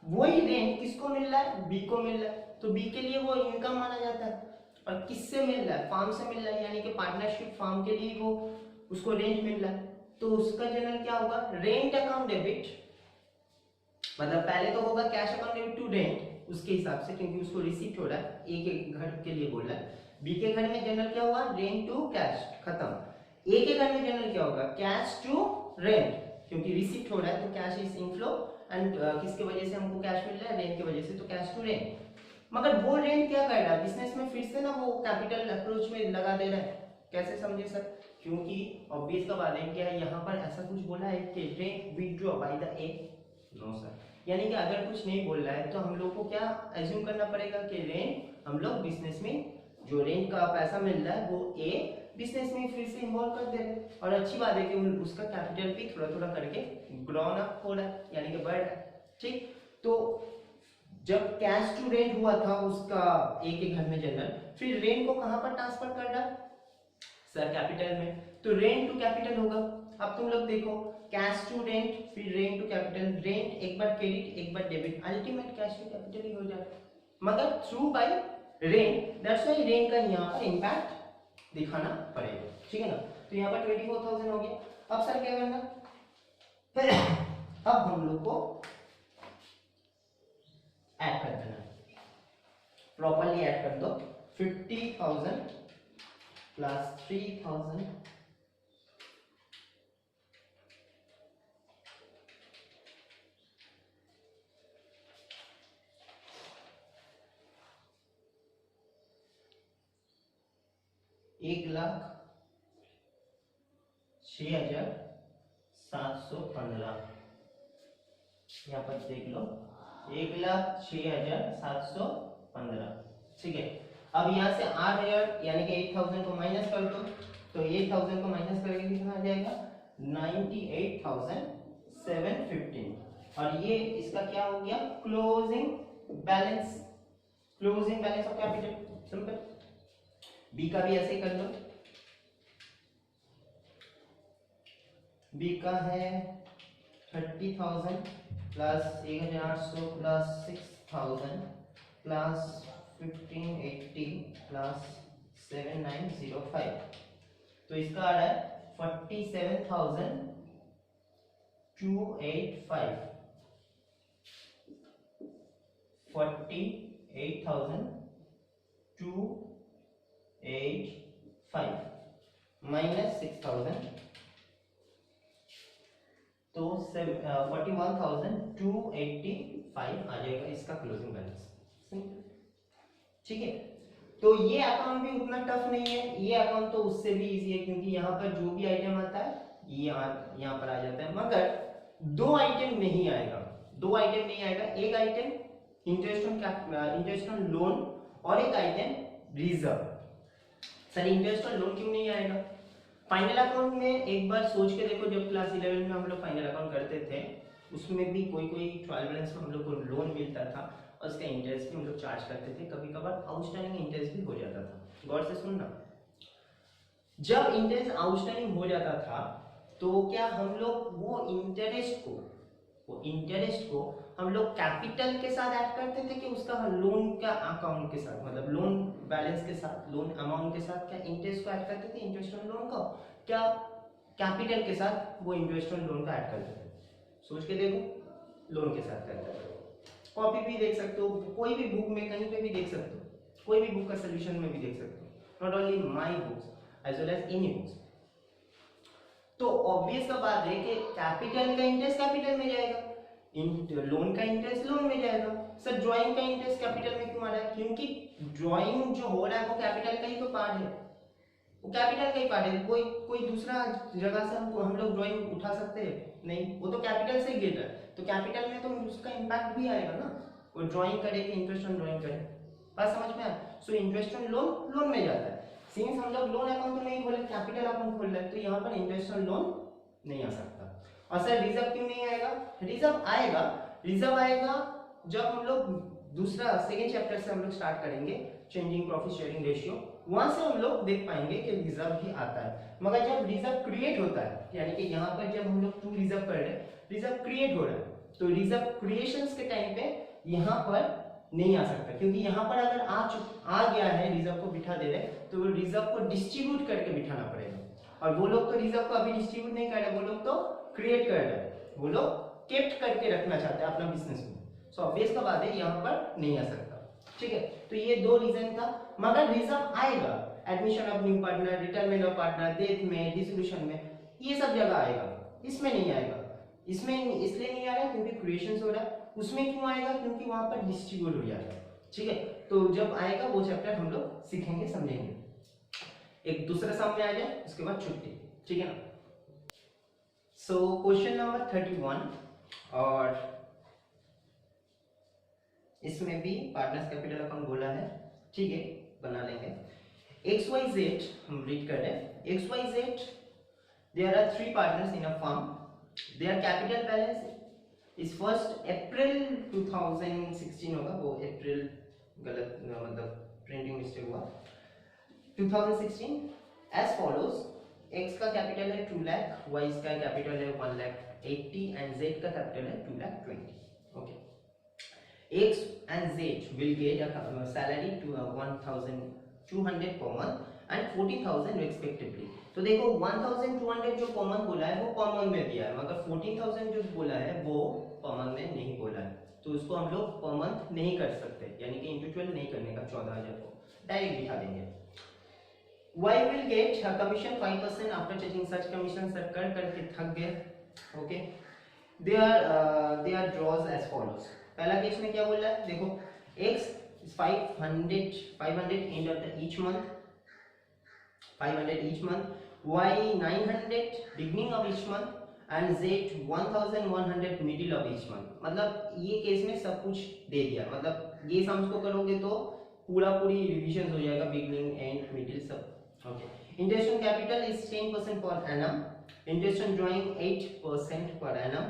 वही रेंट किसको मिल रहा है, बी को मिल रहा है, तो बी के लिए वो इनकम माना जाता है, और किससे मिल रहा है, फार्म से मिल रहा है, यानी कि पार्टनरशिप फार्म के लिए वो उसको रेंट मिल रहा है, तो उसका जनरल क्या होगा, रेंट अकाउंट डेबिट, मतलब पहले तो होगा cash account debit to rent उसके हिसाब से, क्योंकि उसको रिसीप्ट हो रहा है, ए के घर के लिए बोल रहा है, बी के घर में जनरल क्या होगा, रेंट टू कैश, खत्म। ए के घर में जनरल क्या होगा, कैश टू रेंट, क्योंकि रिसीप्ट हो रहा है तो कैश इज इनफ्लो, एंड किसके वजह से हमको कैश मिल रहा है, रेंट की वजह से, तो कैश टू रेंट। मगर वो रेंट क्या कर रहा है, बिजनेस में फिर से ना वो कैपिटल अप्रोच में लगा दे रहा है, कैसे समझे सर, क्योंकि ऑब्वियस का बात है, क्या यहाँ पर ऐसा कुछ बोला है कि rent withdraw by the A, no sir, यानी कि अगर कुछ नहीं बोल रहा है तो हम लोग को क्या एज्यूम करना पड़ेगा कि रेंट हम लोग बिजनेस में जो रेंट का पैसा मिल रहा है वो ए बिजनेस में फिर से इन्वॉल्व कर दे रहे हैं, और अच्छी बात है कि उसका कैपिटल भी थोड़ा थोड़ा करके ग्रोन अप हो रहा है, यानी कि बढ़ रहा है, ठीक। तो जब कैश टू रेंट हुआ था उसका ए के घर में जनरल, फिर रेंट को कहां पर ट्रांसफर कर रहा है, सर कैपिटल में, तो रेंट टू कैपिटल होगा। अब तुम लोग देखो, कैश टू रेंट, फिर रेंट टू कैपिटल, रेंट एक बार क्रेडिट एक बार debit, ultimate cash to capital ही हो जाएगा, मगर through by rent, that's why rent का यहाँ पर इंपैक्ट दिखाना पड़ेगा, ठीक है ना। तो यहाँ पर 24,000 हो गया। अब सर क्या करना, अब हम लोग को ऐड कर देना, प्रॉपर्ली ऐड कर दो, 50,000 प्लस 3,000 1,06,715, यहाँ पर देख लो 1,06,715, ठीक है। अब यहाँ से 8,000 यानी कि 8,000 को माइनस कर दो, तो 8,000 को माइनस करके कितना आ जाएगा, 98,715, और ये इसका क्या हो गया, closing balance, closing balance of capital, simple. B का भी ऐसे ही कर लो, बी का है 30,000 प्लस 1,800 प्लस 6,000 प्लस 1,580 प्लस 7,905, तो इसका आ रहा है 47,285, 48,285 माइनस 6,000, तो 41,285 आ जाएगा इसका क्लोजिंग बैलेंस, ठीक है। तो ये अकाउंट भी उतना टफ नहीं है, ये अकाउंट तो उससे भी इजी है, क्योंकि यहाँ पर जो भी आइटम आता है ये यहाँ पर आ जाता है, मगर दो आइटम नहीं आएगा, दो आइटम नहीं आएगा, एक आइटम इंटरेस्ट ऑन लोन और एक item reserve. Sir interest on loan क्यों नहीं आएगा, फाइनल अकाउंट में एक बार सोच के देखो, जब क्लास 11 में हम लोग फाइनल अकाउंट करते थे उसमें भी कोई कोई ट्रायल बैलेंस में हम लोग को लोन मिलता था और उसका इंटरेस्ट भी हम लोग चार्ज करते थे, कभी कभार आउटस्टैंडिंग इंटरेस्ट भी हो जाता था। गौर से सुनना, जब इंटरेस्ट आउटस्टैंडिंग हो जाता था तो क्या हम लोग वो इंटरेस्ट को हम लोग कैपिटल के साथ ऐड करते थे कि उसका लोन का अकाउंट के साथ, मतलब लोन बैलेंस के साथ, लोन अमाउंट के साथ क्या इंटरेस्ट को ऐड करते थे, इंटरेस्ट ऑन लोन को क्या कैपिटल के साथ वो इंटरेस्ट ऑन लोन का ऐड करते थे? सोच के देखो, लोन के साथ करते थे। कॉपी भी देख सकते हो, कोई भी बुक में कहीं पे भी देख सकते हो, कोई भी बुक का सोल्यूशन में भी देख सकते हो, not only my books as well as any books. तो ऑब्वियस का बात है कि कैपिटल का इंटरेस्ट कैपिटल में जाएगा, लोन का इंटरेस्ट लोन में जाएगा। सर ड्राइंग का इंटरेस्ट कैपिटल में क्यों आ रहा है? क्योंकि ड्राइंग जो हो रहा है वो कैपिटल का ही तो पार्ट है, वो कैपिटल का ही पार्ट है। कोई दूसरा जगह से हम लोग ड्राइंग उठा सकते हैं? नहीं, वो तो कैपिटल से गिर रहा है, तो कैपिटल में तो उसका इम्पैक्ट भी आएगा ना। वो ड्राइंग करे कि इंटरेस्ट ऑन ड्राइंग करे, बात समझ में आया? सो इंटरेस्ट ऑन लोन में जाता है। सिंस हम लोग लोन अकाउंट तो नहीं खोले, कैपिटल अकाउंट खोल रहे हैं, तो यहाँ पर इंटरेस्ट ऑन लोन नहीं आ सकता। और सर रिजर्व क्यों नहीं आएगा? रिजर्व आएगा जब हम लोग दूसरा सेकेंड चैप्टर से हम लोग स्टार्ट करेंगे, चेंजिंग प्रॉफिट शेयरिंग रेशियो, वहां से हम लोग देख पाएंगे कि रिजर्व भी आता है। मगर जब रिजर्व क्रिएट होता है, यानी कि यहाँ पर जब हम लोग टू रिजर्व कर रहे हैं, रिजर्व क्रिएट हो रहा है, तो रिजर्व क्रिएशंस के टाइम पे यहाँ पर नहीं आ सकता, क्योंकि यहाँ पर अगर आ गया है, रिजर्व को बिठा दे रहे हैं, तो रिजर्व को डिस्ट्रीब्यूट करके बिठाना पड़ेगा। और वो लोग तो रिजर्व को अभी डिस्ट्रीब्यूट नहीं कर रहे, वो लोग तो क्रिएट कर रहे हैं, वो लोग केप्ट करके रखना चाहते हैं अपना बिजनेस में। सो ऑब्वियस का बात है यहाँ पर नहीं आ सकता। ठीक है, तो ये दो रीजन था। मगर रिजर्व आएगा admission of new partner, retirement of partner, death में, डिसोल्यूशन में, ये सब जगह आएगा, इसमें नहीं आएगा। इसमें इसलिए नहीं आ रहा है क्योंकि क्रिएशन हो रहा है। उसमें क्यों आएगा? क्योंकि वहां पर डिस्ट्रीब्यूट हो जाएगा। ठीक है, तो जब आएगा वो चैप्टर हम लोग सीखेंगे, समझेंगे। एक दूसरे सम में आ जाए, उसके बाद छुट्टी। ठीक है ना? सो क्वेश्चन नंबर 31, और इसमें भी पार्टनर्स कैपिटल अकाउंट बोला है। ठीक है, बना लेंगे। XYZ हम रीड कर रहे हैं। XYZ, there are three partners in a firm. Their capital balance is 1st April 2016 होगा, वो अप्रैल गलत मतलब प्रिंटिंग मिस्टेक हुआ, 2016 as follows। X का कैपिटल है 2 लाख, Y का कैपिटल है 1,80,000 एंड Z का कैपिटल है 2,20,000। Okay, X and Z will get a salary to 1,200 per month and 40,000 respectively। तो देखो 1,200 जो कॉमन बोला है वो कॉमन में दिया है, मगर 14,000 जो बोला है वो कॉमन में नहीं बोला है, तो उसको हम लोग पर मंथ नहीं कर सकते, यानी कि इंटू 12 नहीं करने का, 14,000 को डायरेक्ट बिठा देंगे। Y will get a commission 5% after taking such commission। Sir कर करके थक गए। Okay, they are draws as follows। पहला केस में क्या बोल रहा है? देखो X is 500 end of the each month, 500 each month, Y 900 beginning of each month and Z 1,100 middle of each month। मतलब ये केस में सब कुछ दे दिया, मतलब ये सम्स को करोगे तो पूरी रिविजन हो जाएगा, बिगिनिंग एंड मिडिल सब। Okay, interest on capital is 10% per annum, interest on drawing 8% per annum.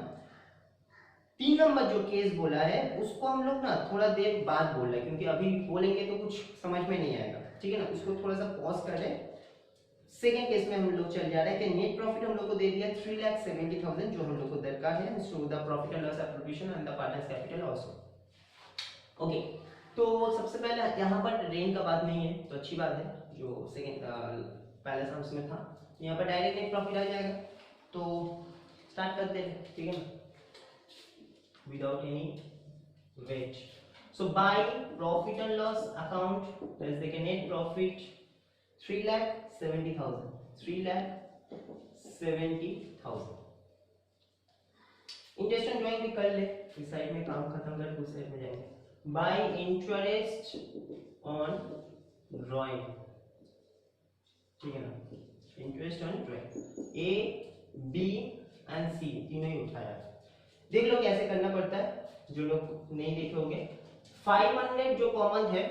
3 number जो केस बोला है उसको हम लोग ना थोड़ा देर बाद बोल रहे हैं, क्योंकि अभी बोलेंगे तो कुछ समझ में नहीं आएगा। ठीक है ना, उसको थोड़ा सा पॉज कर ले। सेकेंड केस में हम लोग चल जा रहे हैं कि नेट प्रॉफिट हम लोग को दे दिया 3,70,000 जो हम लोग को दरकार है, so the profit and loss attribution and the partners capital also. Okay, तो सबसे पहले यहाँ पर रेंज का बात नहीं है, तो अच्छी बात है, जो सेकेंड पहले सम्स में था, यहाँ पर डायरेक्ट नेट प्रॉफिट आ जाएगा। तो स्टार्ट करते हैं, ठीक है ना, without any weight. So by profit and loss account, let's take a net profit 3,70,000, 3,70,000। Interest on drawing भी कर ले, इस साइड में काम खत्म कर उस साइड में जाएंगे। बाय इंटरेस्ट ऑन ड्राइंग, ठीक है ना, interest on drawing A B and C तीनों ही उठाया। देख लो कैसे करना पड़ता है, जो लोग नहीं देखे होंगे। 500 जो कॉमन है,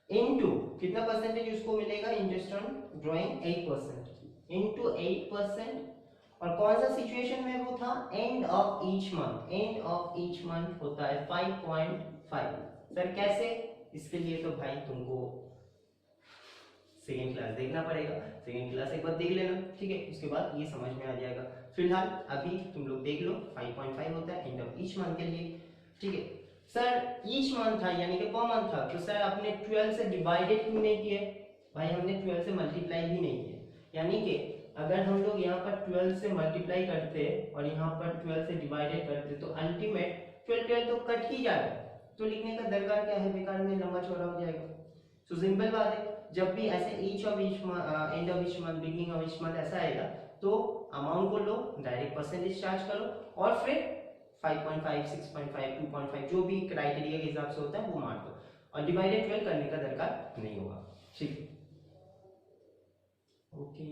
इनटू कितना परसेंटेज उसको मिलेगा इंटरेस्ट ऑन ड्राइंग 8% इनटू 8%। और कौन सा सिचुएशन में वो था, end of each month, end of each month होता है 5.5। सर कैसे, इसके लिए तो भाई तुमको सेकेंड क्लास देखना पड़ेगा, सेकेंड क्लास एक बार देख लेना, ठीक है, उसके बाद ये समझ में आ जाएगा। फिलहाल अभी तुम लोग देख लो 5.5 होता है एंड ऑफ ईच मंथ के लिए, ठीक है। सर ईच मंथ था यानी कि पर मंथ था, तो सर आपने 12 से डिवाइडेड क्यों नहीं किए, भाई हमने 12 से मल्टीप्लाई भी नहीं किए, यानी कि अगर हम लोग यहाँ पर 12 से मल्टीप्लाई करते और यहाँ पर 12 से डिवाइडेड करते तो अल्टीमेट 12 तो कट ही जाएगा, तो लिखने का दरकार क्या है, बेकार में लंबा चौड़ा हो जाएगा। सो सिंपल बात है, जब भी ऐसे each of each end of each month, beginning of each month ऐसा आएगा तो अमाउंट को लो, डायरेक्ट परसेंटेज चार्ज करो और फिर 5.5, 6.5, 2.5 जो भी क्राइटेरिया के हिसाब से होता है वो मार दो, और डिवाइडेड 12 करने का दरकार नहीं होगा, ठीक। ओके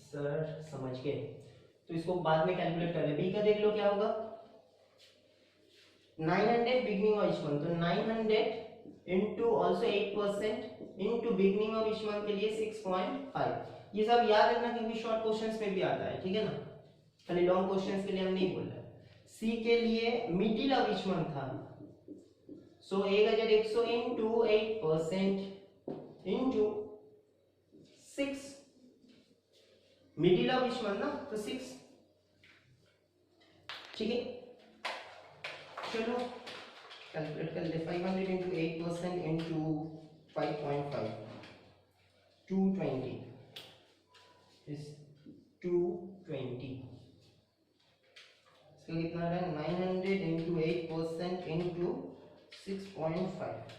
सर समझ गए, तो इसको बाद में कैलकुलेट कर ले, बी का देख लो क्या होगा, 900 बिगिनिंग ऑफ ईच मंथ, तो 900 into also 8% into beginning of each month के लिए 6.5। ये सब याद रखना क्योंकि शॉर्ट क्वेश्चंस में भी आता है, ठीक है ना, खाली लॉन्ग क्वेश्चंस के लिए हम नहीं बोल रहे। सी के लिए मिडिल ऑफ ईच मंथ था, सो 1100 into 8% into 6, middle of each month ना, तो 6, ठीक है। चलो कैलकुलेट कर ले, 500 इंटू 8% इंटू 5.5, 220 इज 220, इसका कितना आ रहा है, 900 इंटू 8% इंटू 6.5,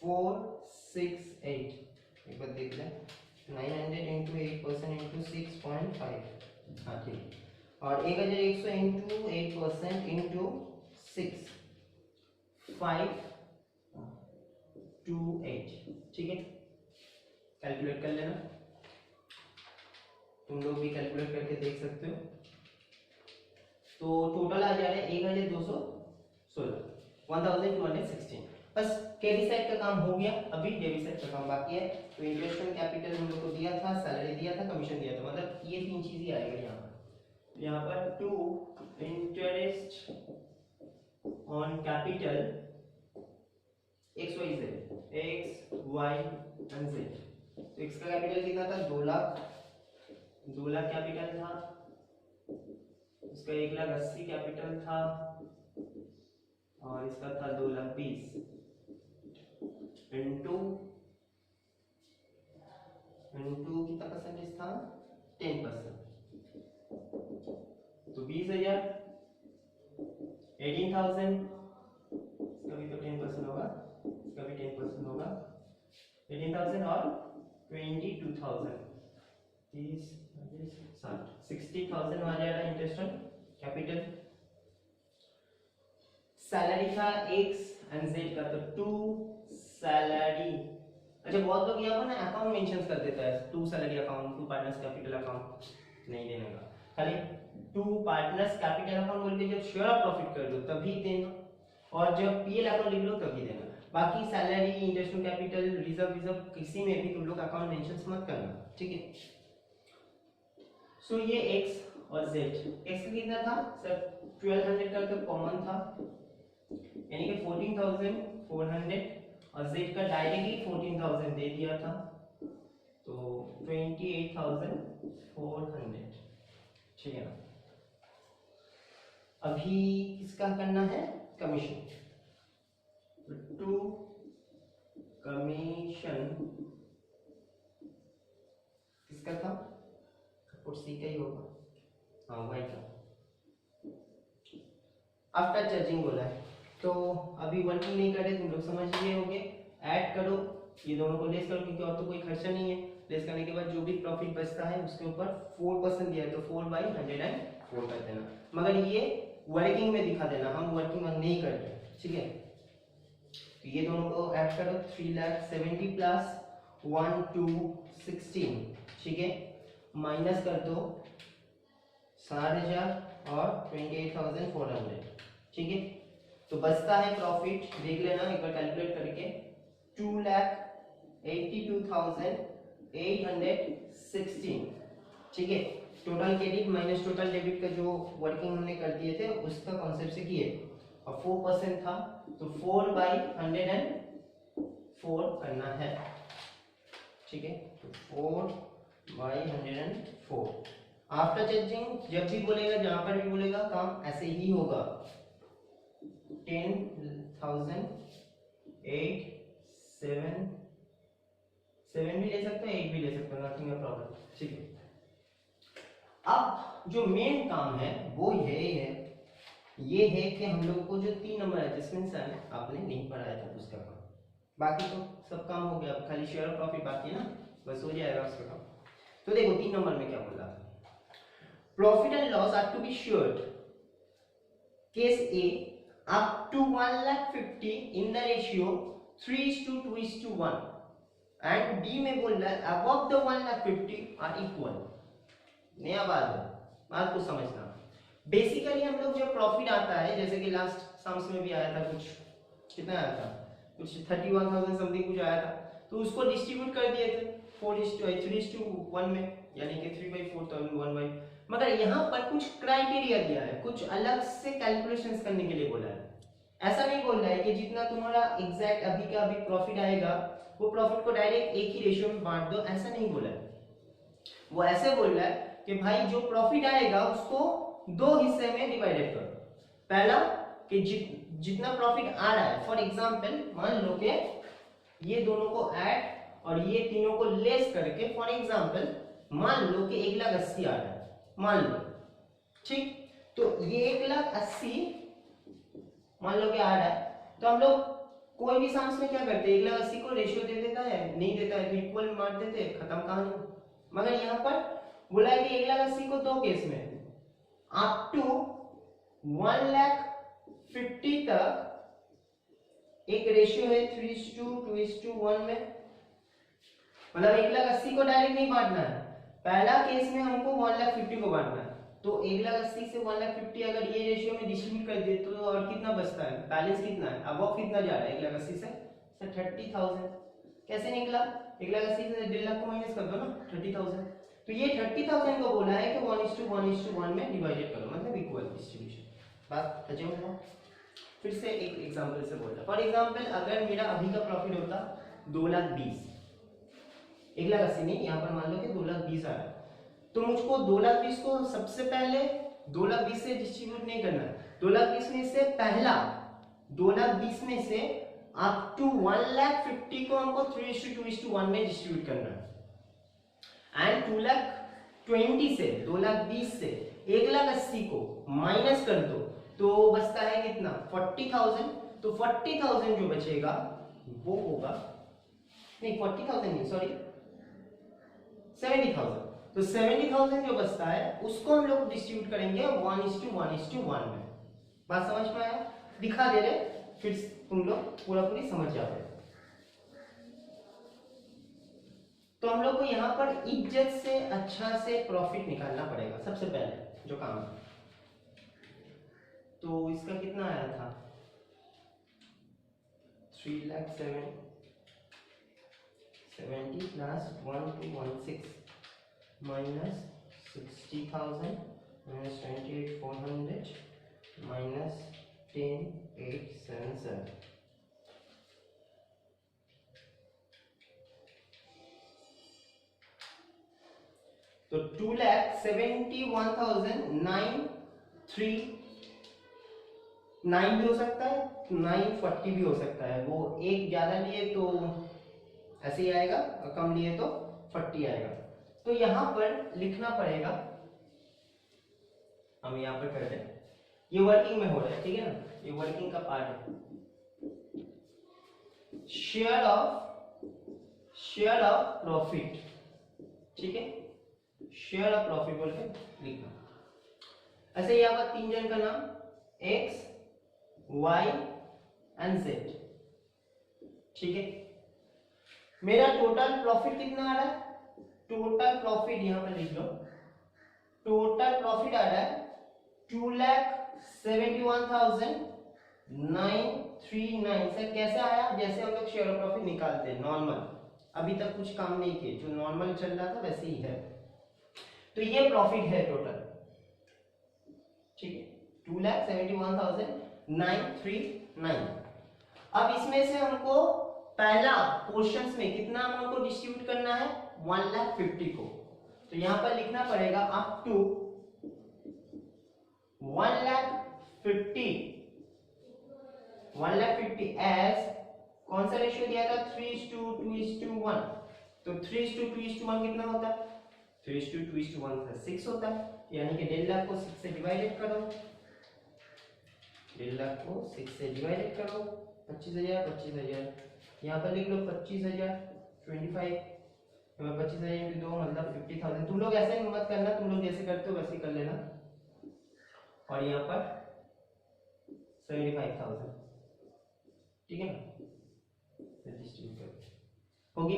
468, एक बार देख लें, 900 इंटू 8% इंटू 6.5, हाँ ठीक, और 1100 इंटू 8% इंटू 6, 528, ठीक है, कैलकुलेट कर लेना, तुम लोग भी कैलकुलेट करके देख सकते हो। तो टोटल आ जा रहा है 1216, 1216। बस क्रेडिट साइड का काम हो गया, अभी डेबिट साइड का काम बाकी है। तो इन्वेस्टमेंट कैपिटल हम लोग को दिया था, सैलरी दिया था, कमीशन दिया था, मतलब ये तीन चीज ही आएगा यहाँ पर। यहाँ पर to interest on capital X Y Z, X Y and Z. तो एक्स का कैपिटल कितना था, 2 लाख, 2 लाख कैपिटल था, उसका 1,80,000 कैपिटल था, और इसका था 2,20,000 इंटू कितना परसेंटेज था, 10%, तो 20,000, 18,000, इसका भी तो 10% होगा, इसका भी 10% होगा, 18,000 और 22,000, 30, 60, 60,000 आ जाएगा इंटरेस्ट ऑन कैपिटल। सैलरी था एक्स एंड जेड का, तो टू सैलरी, अच्छा बहुत लोग यहाँ पर ना अकाउंट मेंशन कर देता है, to salary account, to partners capital account, नहीं देने का, खाली टू पार्टनर्स कैपिटल अकाउंट बोल के जब शेयर ऑफ प्रॉफिट कर दो तभी देना, और जब पीएल अकाउंट लिख लो तभी देना। बाकी salary, interest on capital, reserve किसी में भी तुम लोग अकाउंट मेंशन मत करना, ठीक है। सो ये एक्स और जेड, एक्स का कितना था सर, 1200 का तो कॉमन था, यानी कि 14,400, और जेड का डायरेक्टली 14,000 दे दिया था, तो 28,400, ठीक है ना। अभी किसका करना है, कमीशन, टू कमीशन किसका था, और सी का ही होगा, हाँ वाई का, आफ्टर चार्जिंग बोला है, तो अभी वर्किंग नहीं कर रहे, तुम लोग समझ लिए होंगे, ऐड करो, ये दोनों को लेस करो क्योंकि और तो कोई खर्चा नहीं है, लेस करने के बाद जो भी प्रॉफिट बचता है उसके ऊपर 4% दिया है, तो 4/104 कर देना, मगर ये वर्किंग में दिखा देना, हम वर्किंग नहीं कर रहे, ठीक है। तो ये दोनों को ऐड करो, 3,70,000 प्लस 1,216, ठीक है, माइनस कर दो 60,000 और 28,400, ठीक है। तो बचता है प्रॉफिट, देख लेना एक बार कैलकुलेट करके, 2,82,816। ठीक है, total credit minus total debit का जो वर्किंग हमने कर दिए थे उसका कॉन्सेप्ट से किए, और 4% था तो 4/104 करना है। ठीक है, तो 4/104 आफ्टर चेंजिंग। जब भी बोलेगा, जहां पर भी बोलेगा, काम ऐसे ही होगा। 10,877 भी ले सकते हैं, 8 भी ले सकते हैं, नथिंग अ प्रॉब्लम। ठीक है, अब जो मेन काम है वो ये है कि हम लोग को जो 3 नंबर एडजस्टमेंट है आपने नहीं पढ़ाया था उसका काम, बाकी तो सब काम हो गया, अब खाली शेयर ऑफ प्रॉफिट बाकी है ना, बस हो जाएगा उसका काम। तो देखो 3 नंबर में क्या बोल रहा था, profit and loss are to be shared, case A up to 1,50,000 in the ratio 3:2:1, and B में बोल रहा है above the 1,50,000 are equal। नया बात है, बात को समझना। बेसिकली हम लोग जब प्रॉफिट आता है, जैसे कि लास्ट सम्स में भी आया था, कुछ कितना आया था, कुछ 31,000 समथिंग कुछ आया था, तो उसको डिस्ट्रीब्यूट कर दिए थे 3:1 में, यानी कि 3/4 तो 1/, मगर यहाँ पर कुछ क्राइटेरिया दिया है, कुछ अलग से कैलकुलेशंस करने के लिए बोला है। ऐसा नहीं बोल रहा है कि जितना तुम्हारा एग्जैक्ट अभी का अभी प्रॉफिट आएगा वो प्रॉफिट को डायरेक्ट एक ही रेशियो में बांट दो, ऐसा नहीं बोला है। वो ऐसे बोल रहा है कि भाई जो प्रॉफिट आएगा उसको 2 हिस्से में डिवाइडेड करो। पहला कि जितना प्रॉफिट आ रहा है, फॉर एग्जांपल मान लो कि ये दोनों को ऐड और ये तीनों को लेस करके, फॉर एग्जांपल मान लो कि 1,80,000 आ रहा है, मान लो, ठीक, तो ये 1,80,000 मान लो कि आ रहा है, तो हम लोग कोई भी सम्स में क्या करते हैं, 1,80,000 को रेशियो दे देता है, नहीं देता है तो इक्वल में बांट देते हैं, खत्म कहानी। मगर यहाँ पर बोला है कि 1,80,000 को 2 केस में, अप टू 1,50,000 तक एक रेशियो है 3:2:1 में, मतलब 1,80,000 को डायरेक्ट नहीं बांटना है, पहला केस में हमको 1,50,000 को बांटना है। तो 1,80,000 से 1,50,000 अगर ये रेशियो में डिस्ट्रीब्यूट कर दे तो और कितना बचता है, बैलेंस कितना है, अब कितना जा रहा है 1,80,000 से 30,000। कैसे निकला, 1,80,000 से 1,50,000 को माइनस कर दो ना, 30,000। तो ये 30,000 को बोला है कि 1:1:1 में डिवाइडेड करो, मतलब इक्वल डिस्ट्रीब्यूशन। बात समझ में? फिर से एक एग्जांपल से बोल रहा, फॉर एग्जांपल अगर मेरा अभी का प्रॉफिट होता 2,20,000, 1,80,000 नहीं, यहाँ पर मान लो कि 2,20,000 आ रहा है, तो मुझको 2,20,000 को सबसे पहले 2,20,000 से डिस्ट्रीब्यूट नहीं करना है, 2,20,000 में से पहला 2,20,000 में से अप टू 1,50,000 को हमको 3:2:1 में डिस्ट्रीब्यूट करना है, एंड 2,20,000 से 2,20,000 से 1,80,000 को माइनस कर दो तो बचता है कितना, 40,000। तो 40,000 जो बचेगा वो होगा, नहीं 40,000 नहीं, सॉरी 70,000। तो 70,000 जो बचता है उसको हम लोग डिस्ट्रीब्यूट करेंगे 1:1:1 में। बात समझ में आया? दिखा दे रहे, फिर तुम लोग पूरा पूरी समझ जाओगे। तो हम लोग को यहाँ पर इज्जत से अच्छा से प्रॉफिट निकालना पड़ेगा सबसे पहले जो काम है। तो इसका कितना आया था, 3,70,000 प्लस 1,216 माइनस 60,000 माइनस 28,400 माइनस 10,877। तो 2,71,939 भी हो सकता है, 940 भी हो सकता है, वो एक ज्यादा लिए तो ऐसे ही आएगा और कम लिए तो 40 आएगा। तो यहां पर लिखना पड़ेगा, हम यहां पर कर दें, ये वर्किंग में हो रहा है, ठीक है ना, ये वर्किंग का पार्ट है। शेयर ऑफ प्रॉफिट, ठीक है, शेयर ऑफ प्रॉफिट बोल के लिखना। ऐसे यहाँ पर 3 जन का नाम x, y एंड z, ठीक है। मेरा टोटल प्रॉफिट कितना आ रहा है, टोटल प्रॉफिट यहां पर लिख लो, टोटल प्रॉफिट आ रहा है 2,71,000 939। सर कैसे आया? जैसे हम लोग शेयर ऑफ प्रॉफिट निकालते हैं नॉर्मल, अभी तक कुछ काम नहीं किए, जो नॉर्मल चल रहा था वैसे ही है। तो ये प्रॉफिट है टोटल, ठीक है, 2,71,939। अब इसमें से हमको पहला पोर्शंस में कितना अमाउंट को डिस्ट्रीब्यूट करना है? 1,50,000 को। तो यहां पर लिखना पड़ेगा अप टू 1,50,000 एज, कौन सा रेशियो दिया था? 3:2:1। तो 3:2:1 कितना होता है? 3:2:1 6 होता है, यानी कि 1,50,000 को 6 से डिवाइडेड करो, 1,50,000 को 6 से डिवाइडेड करो, 25,000 25,000, यहाँ पर लिख लो 25,000 25, 25,000 इंटू 2 मतलब 50,000। तुम लोग ऐसे मत करना, तुम लोग जैसे करते हो वैसे कर लेना। और यहाँ पर 75,000, ठीक है ना, डिस्ट्रीब्यूट कर होगी।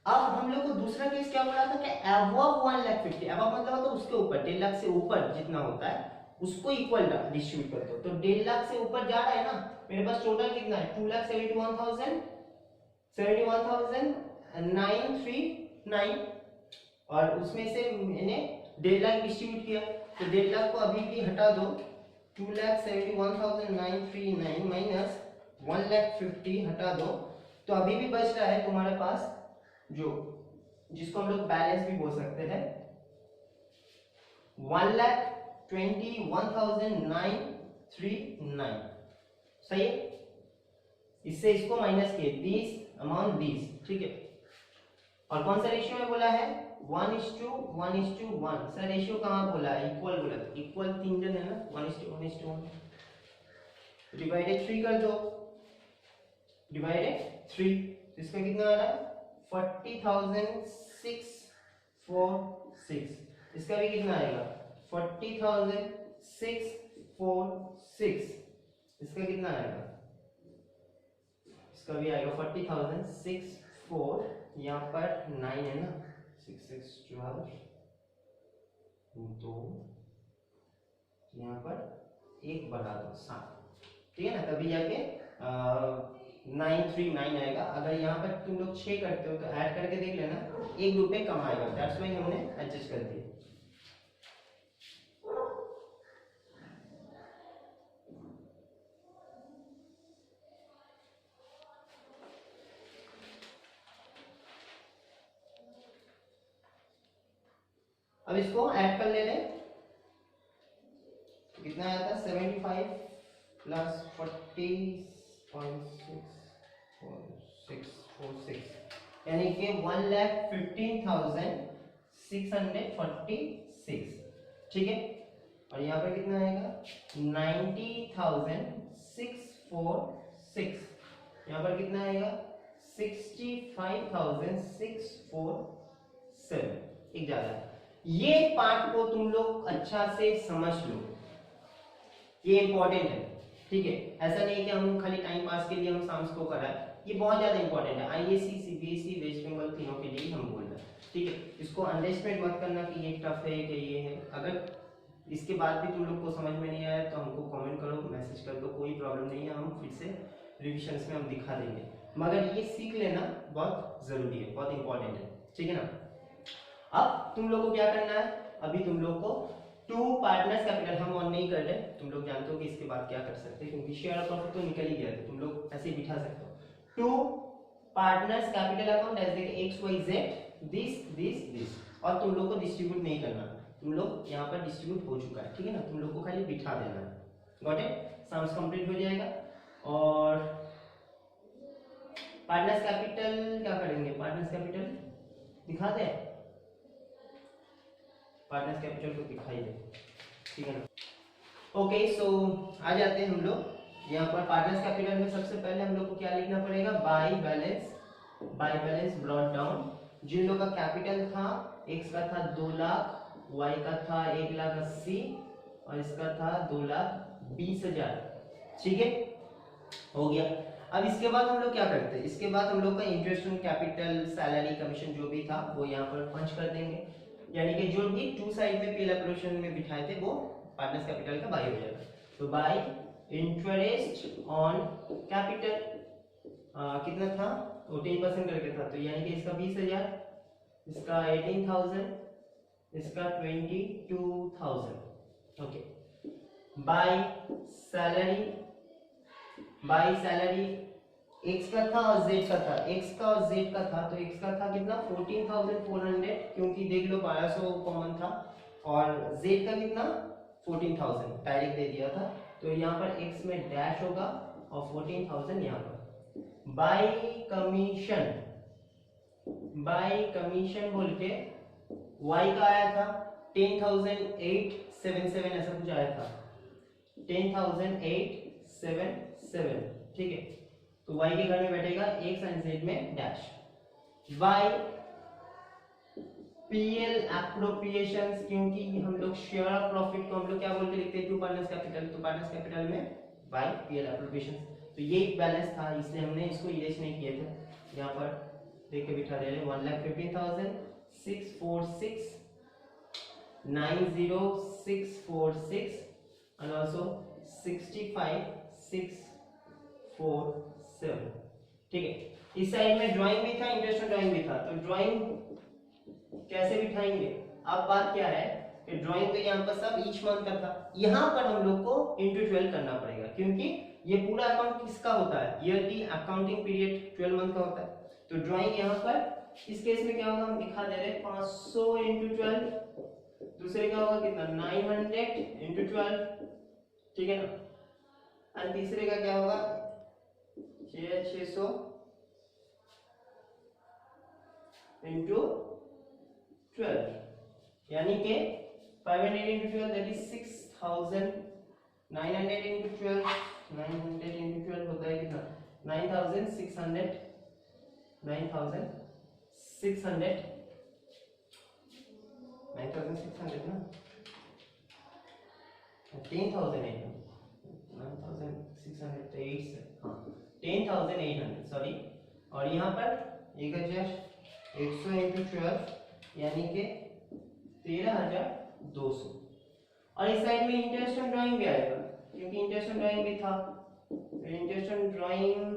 अब हम लोग को दूसरा केस क्या बोला था कि अबव 1,50,000, अबव मतलब तो उसके ऊपर, 1,50,000 से ऊपर जितना होता है उसको इक्वल डिस्ट्रीब्यूट करते हो। तो 1,50,000 से ऊपर जा रहा है ना, मेरे पास टोटल कितना है? 2,71,939, और उसमें से मैंने 1,50,000 डिस्ट्रीब्यूट किया, तो 1,50,000 को अभी भी हटा दो, 2,71,939 माइनस 1,50,000 हटा दो, तो अभी भी बच रहा है तुम्हारे पास जो, जिसको हम लोग बैलेंस भी बोल सकते हैं, 1,21,939। सही है, इससे इसको माइनस किए, दिस अमाउंट दिस, ठीक है। और कौन सा रेशियो में बोला है? 1:1:1। सर रेशियो कहाँ बोला है? इक्वल बोला, इक्वल 3 जन है ना, 1:1:1। डिवाइडेड 3 कर दो, डिवाइडेड 3, इसका कितना आ रहा है? 40,646। इसका भी कितना आएगा? 40,646। इसका कितना आएगा? इसका भी आएगा 40,604, यहाँ पर 9 है ना, 6 6 12 2, यहाँ पर एक बढ़ा दो 7, ठीक है ना, तभी जाके 939 आएगा। अगर यहाँ पर तुम लोग 6 करते हो तो ऐड करके देख लेना, 1 रुपए कम आएगा, दैट्स व्हाई हमने एडजस्ट कर दिया। अब इसको ऐड कर ले रहे, कितना आया था? 75 प्लस 40.646, यानी कि 1,15,646, ठीक है। और यहाँ पर कितना आएगा? 90,646, यहाँ पर कितना आएगा? 65,647, एक ज्यादा है। ये पार्ट को तुम लोग अच्छा से समझ लो, ये इंपॉर्टेंट है, ठीक है। ऐसा नहीं कि हम खाली टाइम पास के लिए हम साम्स को कराएं, ये बहुत ज्यादा इंपॉर्टेंट है। आईएससी, सीबीएसई, वेस्ट बंगाल तीनों के लिए हम बोल रहे हैं, ठीक है। इसको अंडरस्टैंड मत करना कि ये टफ है कि ये है। अगर इसके बाद भी तुम लोग को समझ में नहीं आया तो हमको कमेंट करो, मैसेज कर दो, कोई प्रॉब्लम नहीं है, हम फिर से रिविजन्स में हम दिखा देंगे। मगर ये सीख लेना बहुत जरूरी है, बहुत इंपॉर्टेंट है, ठीक है ना। अब तुम लोग को क्या करना है? अभी तुम लोग को 2 पार्टनर्स कैपिटल हम ऑन नहीं कर रहे, तुम लोग जानते हो कि इसके बाद क्या कर सकते हैं, क्योंकि शेयर ऑफ प्रॉफिट तो निकल ही गया था, तुम लोग ऐसे ही बिठा सकते हो। 2 partners capital account as X Y Z, this this this, और तुम लोग को डिस्ट्रीब्यूट नहीं करना, तुम लोग यहाँ पर डिस्ट्रीब्यूट हो चुका है, ठीक है ना, तुम लोग को खाली बिठा देना है। Got it? सम्स कंप्लीट हो जाएगा। और पार्टनर्स कैपिटल क्या करेंगे? पार्टनर्स कैपिटल दिखा दे, पार्टनर्स कैपिटल को दिखाई दे, ठीक है ना। ओके, सो आ जाते हैं हम लोग यहाँ पर पार्टनर्स कैपिटल में। सबसे पहले हम लोग को क्या लिखना पड़ेगा? By balance brought down. जिन लोग का कैपिटल था, एक्स का था 2 लाख, वाई का था 1,80,000 और इसका था 2,20,000, ठीक है, हो गया। अब इसके बाद हम लोग क्या करते हैं? इसके बाद हम लोग का interest on capital, salary, commission जो भी था वो यहाँ पर पंच कर देंगे, यानी कि जो भी 2 साइड में पहला पोर्शन में बिठाए थे वो पार्टनर्स कैपिटल का बाय हो जाएगा। तो बाय इंटरेस्ट ऑन कैपिटल कितना था, वो 10% करके था, तो यानी कि इसका 20,000, इसका 18,000, इसका 22,000। Okay, by salary, by salary x का था और जेड का था, एक्स का और जेड का था, तो एक्स का था कितना 14,400, क्योंकि देख लो 1200 कॉमन था, और जेड का कितना 14,000 डायरेक्ट दे दिया था, तो यहाँ पर एक्स में डैश होगा और 14,000 यहाँ पर। बाय कमीशन, बाय कमीशन बोल के वाई का आया था 10,877 ऐसा कुछ आया था, 10,877, ठीक है, तो y के घर में बैठेगा एक्स एंड जेड में डैश। y पीएल एप्रोप्रिएशंस, क्योंकि हम लोग शेयर ऑफ प्रॉफिट को हम लोग क्या बोल के लिखते हैं, टू पार्टनर्स कैपिटल, तो पार्टनर्स कैपिटल में y पीएल एप्रोप्रिएशंस, तो ये एक बैलेंस था इसलिए हमने इसको इरेज नहीं किए थे, यहाँ पर देख के बिठा दे रहे हैं 1,15,646 and also 65,647, ठीक है। इस साइड में ड्राइंग भी था, इंटरेस्ट ड्राइंग भी था, तो ड्राइंग कैसे बिठाएंगे, अब बात क्या है कि ड्राइंग तो यहाँ पर सब ईच मंथ का था, यहाँ पर हम लोग को इंटू 12 करना पड़ेगा, क्योंकि ये पूरा अकाउंट किसका होता है, ईयरली अकाउंटिंग पीरियड 12 मंथ का होता है, तो ड्राइंग यहाँ पर इस केस में क्या होगा, हम दिखा दे रहे हैं 500 इंटू 12, दूसरे का होगा कितना 900 इंटू 12, ठीक है ना, और तीसरे का क्या होगा 600 इंटू 12, यानी कि 500 into 12 that is 6,000, 900 into 12, 900 into 12 होता है कितना 9,600, 9,600 ना 10,800, 9,608, हाँ 10,800 सॉरी, और यहाँ पर एक हजार 100 इंटू 12 यानी कि 13,200, और इस साइड में इंटरेस्ट ऑन ड्राइंग भी आएगा, क्योंकि इंटरेस्ट ऑन ड्राइंग भी था, इंटरेस्ट ऑन ड्राइंग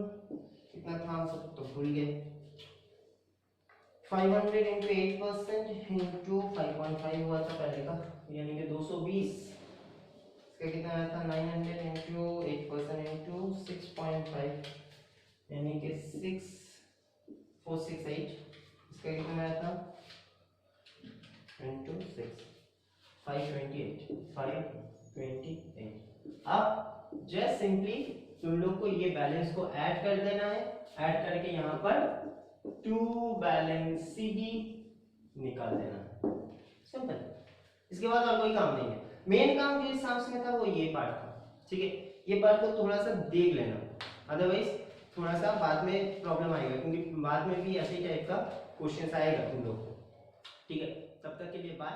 कितना था हम सब तो भूल गए, 500 इंटू 8% इंटू 5.5 हुआ था पहले का, यानी कि 220, इसका कितना आया था 900 इंटू 8% इंटू 6.5 यानी कि 6,468, इसका कितना आया था इंटू 6 528। अब जस्ट सिंपली तुम लोग को ये बैलेंस को ऐड कर देना है, ऐड करके यहाँ पर टू बैलेंस ही निकाल देना है, सिंपल, इसके बाद और कोई काम नहीं है। मेन काम जो इस साम्स में था वो ये पार्ट था, ठीक है, ये पार्ट को थोड़ा सा देख लेना, अदरवाइज थोड़ा सा बाद में प्रॉब्लम आएगा, क्योंकि बाद में भी ऐसे टाइप का क्वेश्चन आएगा तुम लोग को, ठीक है, तब तक के लिए बाय।